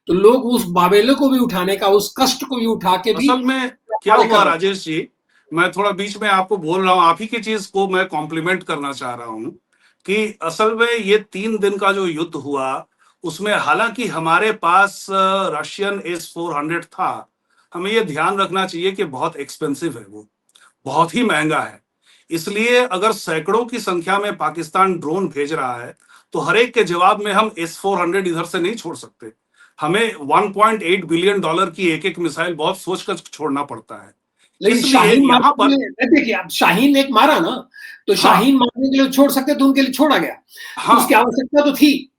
तो लोग उस बावेले को भी उठाने का, उस कष्ट को भी उठा के भी। असल में क्या हुआ राजेश जी, मैं थोड़ा बीच में आपको बोल रहा हूँ, आप ही की चीज को मैं कॉम्प्लीमेंट करना चाह रहा हूँ कि असल में ये 3 दिन का जो युद्ध हुआ, उसमें हालांकि हमारे पास रशियन S-400 था, हमें ये ध्यान रखना चाहिए कि बहुत एक्सपेंसिव है, वो बहुत ही महंगा है। इसलिए अगर सैकड़ों की संख्या में पाकिस्तान ड्रोन भेज रहा है, तो हर एक के जवाब में हम S-400 इधर से नहीं छोड़ सकते। हमें $1.8 बिलियन की एक मिसाइल बहुत सोचकर छोड़ना पड़ता है। लेकिन शाहीन यहाँ पर देखिए, अब शाहीन एक मारा ना, तो शाहीन मारने के लिए छोड़ सकते, तो उनके लिए छोड़ा गया। हाँ, उसकी आवश्यकता तो थी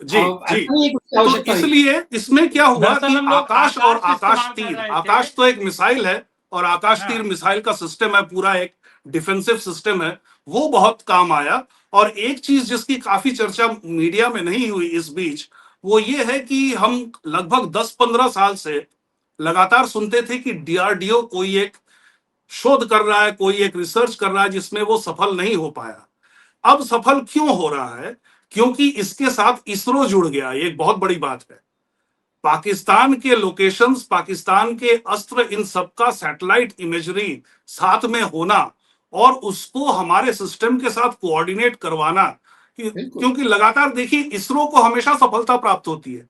जी जी। तो इसलिए इसमें क्या हुआ कि आकाश और आकाश तीर, आकाश तो एक मिसाइल है और आकाश तीर मिसाइल का सिस्टम है, पूरा एक डिफेंसिव सिस्टम है, वो बहुत काम आया। और एक चीज जिसकी काफी चर्चा मीडिया में नहीं हुई इस बीच, वो ये है कि हम लगभग 10-15 साल से लगातार सुनते थे कि DRDO कोई एक शोध कर रहा है, कोई एक रिसर्च कर रहा है, जिसमें वो सफल नहीं हो पाया। अब सफल क्यों हो रहा है? क्योंकि इसके साथ इसरो जुड़ गया, ये एक बहुत बड़ी बात है। पाकिस्तान के लोकेशंस, पाकिस्तान के अस्त्र, इन सबका सैटेलाइट इमेजरी साथ में होना और उसको हमारे सिस्टम के साथ कोऑर्डिनेट करवाना, बिल्कुल। क्योंकि लगातार देखिए इसरो को हमेशा सफलता प्राप्त होती है।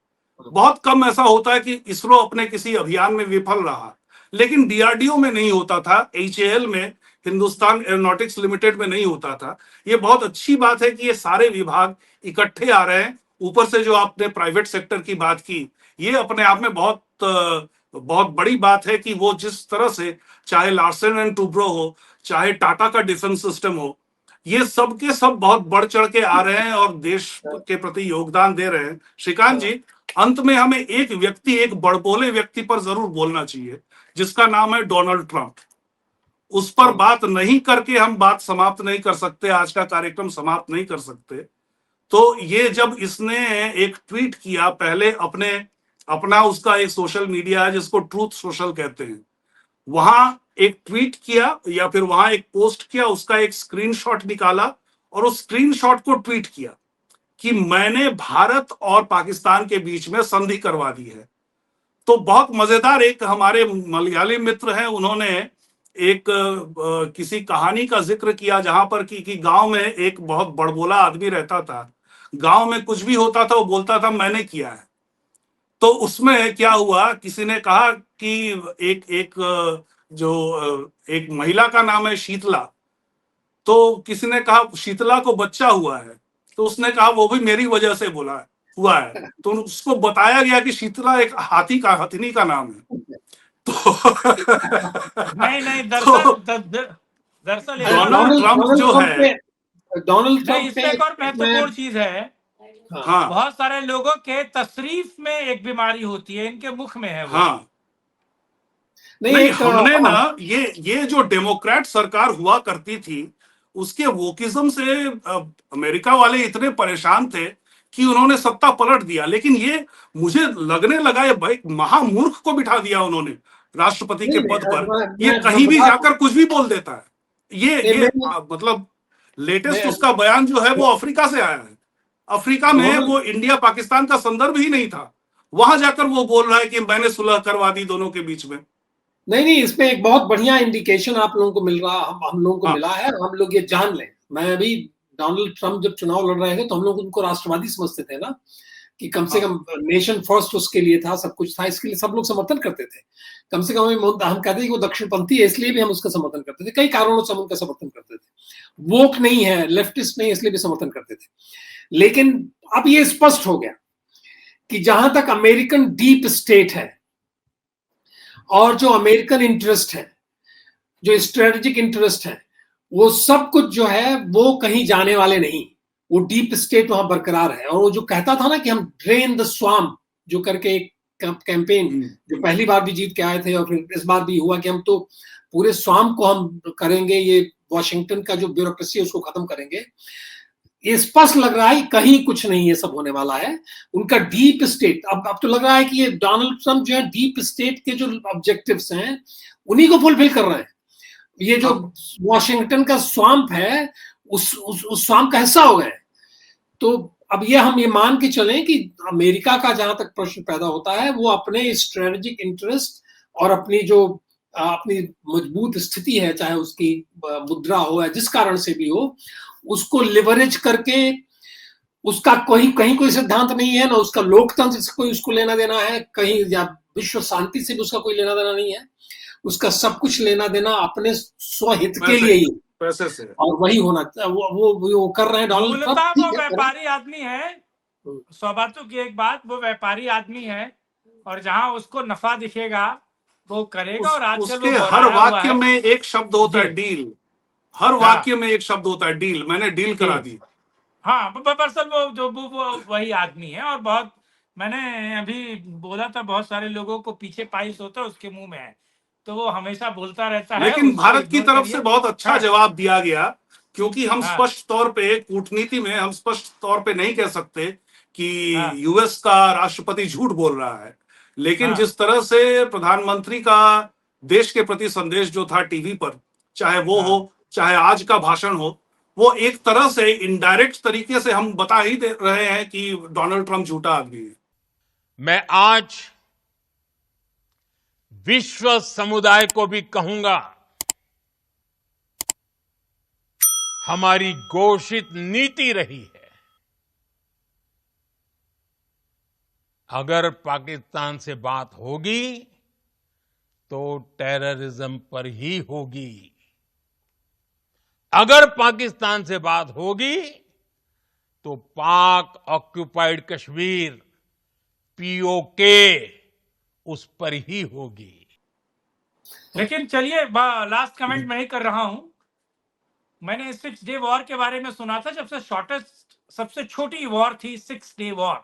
बहुत कम ऐसा होता है कि इसरो अपने किसी अभियान में विफल रहा, लेकिन डीआरडीओ में नहीं होता था, एचएएल में, हिंदुस्तान एरोनॉटिक्स लिमिटेड में नहीं होता था। ये बहुत अच्छी बात है कि ये सारे विभाग इकट्ठे आ रहे हैं। ऊपर से जो आपने प्राइवेट सेक्टर की बात की, ये अपने आप में बहुत बड़ी बात है कि वो जिस तरह से, चाहे लार्सन एंड टूब्रो हो, चाहे टाटा का डिफेंस सिस्टम हो, ये सब के सब बहुत बढ़ चढ़ के आ रहे हैं और देश के प्रति योगदान दे रहे हैं। श्रीकांत जी, अंत में हमें एक व्यक्ति, एक बड़बोले व्यक्ति पर जरूर बोलना चाहिए, जिसका नाम है डोनाल्ड ट्रंप। उस पर बात नहीं करके हम बात समाप्त नहीं कर सकते, आज का कार्यक्रम समाप्त नहीं कर सकते। तो ये जब इसने एक ट्वीट किया, पहले अपना उसका एक सोशल मीडिया है जिसको ट्रूथ सोशल कहते हैं, वहां एक ट्वीट किया या फिर वहां एक पोस्ट किया, उसका एक स्क्रीनशॉट निकाला और उस स्क्रीनशॉट को ट्वीट किया कि मैंने भारत और पाकिस्तान के बीच में संधि करवा दी है। तो बहुत मजेदार, एक हमारे मलयाली मित्र हैं, उन्होंने एक किसी कहानी का जिक्र किया जहां पर कि गांव में एक बहुत बड़बोला आदमी रहता था। गांव में कुछ भी होता था वो बोलता था मैंने किया है। तो उसमें क्या हुआ, किसी ने कहा कि एक महिला का नाम है शीतला, तो किसी ने कहा शीतला को बच्चा हुआ है, तो उसने कहा वो भी मेरी वजह से हुआ है। तो उसको बताया गया कि शीतला एक हथिनी का नाम है। तो नहीं, दरअसल डोनाल्ड ट्रंप जो है, डोनाल्ड ट्रंप इसमें एक और महत्वपूर्ण चीज है। हाँ, बहुत सारे लोगों के तशरीफ में एक बीमारी होती है, इनके मुख में है वो। हाँ, नहीं हमने ना ये जो डेमोक्रेट सरकार हुआ करती थी, उसके वोकिज्म से अमेरिका वाले इतने परेशान थे कि उन्होंने सत्ता पलट दिया। लेकिन ये मुझे लगने लगा ये भाई महामूर्ख को बिठा दिया उन्होंने राष्ट्रपति के पद पर। ये कहीं भी जाकर कुछ भी बोल देता है। ये मतलब लेटेस्ट उसका बयान जो है वो अफ्रीका से आया है। अफ्रीका में वो इंडिया पाकिस्तान का संदर्भ ही नहीं था, वहां जाकर वो बोल रहा है कि मैंने सुलह करवा दी दोनों के बीच में। नहीं, इसमें एक बहुत बढ़िया इंडिकेशन आप लोगों को मिल रहा, हम लोगों को मिला है। हम लोग ये जान लें, मैं अभी डोनाल्ड ट्रंप जब चुनाव लड़ रहे थे तो हम लोग उनको राष्ट्रवादी समझते थे ना, कि कम से कम नेशन फर्स्ट उसके लिए था, सब कुछ था, इसके लिए सब लोग समर्थन करते थे। कम से कम हम कहते थे कि वो दक्षिणपंथी है, इसलिए भी हम उसका समर्थन करते थे। कई कारणों से हम उनका समर्थन करते थे। वोक नहीं है, लेफ्टिस्ट नहीं, इसलिए भी समर्थन करते थे। लेकिन अब ये स्पष्ट हो गया कि जहां तक अमेरिकन डीप स्टेट है और जो अमेरिकन इंटरेस्ट है, जो स्ट्रेटेजिक इंटरेस्ट है, वो सब कुछ जो है वो कहीं जाने वाले नहीं। वो डीप स्टेट वहां बरकरार है। और वो जो कहता था ना कि हम ड्रेन द स्वाम्प जो करके एक कैंपेन जो पहली बार भी जीत के आए थे और फिर इस बार भी हुआ कि हम तो पूरे स्वाम्प को हम करेंगे, ये वॉशिंगटन का जो ब्यूरोक्रेसी है उसको खत्म करेंगे। ये स्पष्ट लग रहा है कहीं कुछ नहीं ये सब होने वाला है। उनका डीप स्टेट अब तो लग रहा है कि ये डोनाल्ड ट्रंप जो है डीप स्टेट के जो ऑब्जेक्टिव्स हैं उन्हीं को फुलफिल कर रहे हैं। ये जो वॉशिंगटन का स्वाम्प है उस स्वाम्प का हिस्सा हो गए। तो अब हम ये मान के चलें कि अमेरिका का जहां तक प्रश्न पैदा होता है वो अपने स्ट्रेटेजिक इंटरेस्ट और अपनी मजबूत स्थिति है, चाहे उसकी मुद्रा हो या जिस कारण से भी हो, उसको लिवरेज करके, उसका कहीं कोई सिद्धांत नहीं है ना, उसका लोकतंत्र से कोई उसको लेना देना है कहीं, या विश्व शांति से भी उसका कोई लेना देना नहीं है। उसका सब कुछ लेना देना अपने स्वहित के लिए ही, पैसे से, और वही होना वो कर रहे हैं डोनाल्ड ट्रंप। वो व्यापारी आदमी है, सौ बातों की एक बात, वो व्यापारी आदमी है और जहां उसको नफा दिखेगा वो करेगा। और आजकल उसके हर वाक्य में एक शब्द होता है डील। हर वाक्य में एक शब्द होता है डील, मैंने डील करा दी। हाँ, दरअसल वो वही आदमी है। और बहुत, मैंने अभी बोला था, बहुत सारे लोगों को पीछे पाइल्स होता है उसके मुंह में है, तो वो हमेशा बोलता रहता है। लेकिन भारत की तरफ से बहुत अच्छा जवाब दिया गया, क्योंकि हम स्पष्ट तौर पे कूटनीति में हम स्पष्ट तौर पे नहीं कह सकते कि यूएस का राष्ट्रपति झूठ बोल रहा है। लेकिन जिस तरह से प्रधानमंत्री का देश के प्रति संदेश जो था टीवी पर, चाहे वो हो चाहे आज का भाषण हो, वो एक तरह से इनडायरेक्ट तरीके से हम बता ही दे रहे हैं कि डोनाल्ड ट्रंप झूठा आदमी है। मैं आज विश्व समुदाय को भी कहूंगा, हमारी घोषित नीति रही है अगर पाकिस्तान से बात होगी तो टेररिज्म पर ही होगी। अगर पाकिस्तान से बात होगी तो पाक ऑक्युपाइड कश्मीर पीओके उस पर ही होगी। लेकिन चलिए लास्ट कमेंट मैं ही कर रहा हूं। मैंने 6 डे वॉर के बारे में सुना था, सबसे शॉर्टेस्ट सबसे छोटी वॉर थी 6 डे वॉर,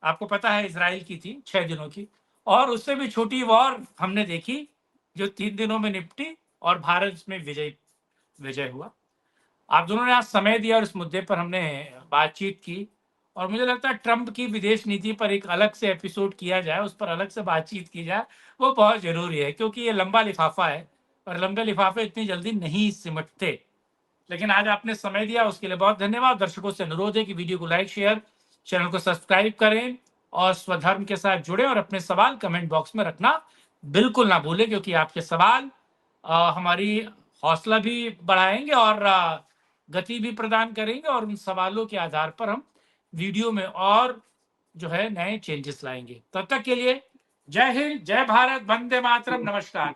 आपको पता है इजराइल की थी 6 दिनों की, और उससे भी छोटी वॉर हमने देखी जो 3 दिनों में निपटी और भारत में विजय हुआ। आप दोनों ने आज समय दिया और इस मुद्दे पर हमने बातचीत की, और मुझे लगता है ट्रंप की विदेश नीति पर एक अलग से एपिसोड किया जाए, उस पर अलग से बातचीत की जाए, वो बहुत जरूरी है, क्योंकि ये लंबा लिफाफा है और लंबे लिफाफे इतनी जल्दी नहीं सिमटते। लेकिन आज आपने समय दिया, उसके लिए बहुत धन्यवाद। दर्शकों से अनुरोध है कि वीडियो को लाइक, शेयर, चैनल को सब्सक्राइब करें और स्वधर्म के साथ जुड़े, और अपने सवाल कमेंट बॉक्स में रखना बिल्कुल ना भूलें, क्योंकि आपके सवाल हमारी हौसला भी बढ़ाएंगे और गति भी प्रदान करेंगे, और उन सवालों के आधार पर हम वीडियो में और जो है नए चेंजेस लाएंगे। तब तक के लिए जय हिंद, जय भारत, वंदे मातरम, नमस्कार।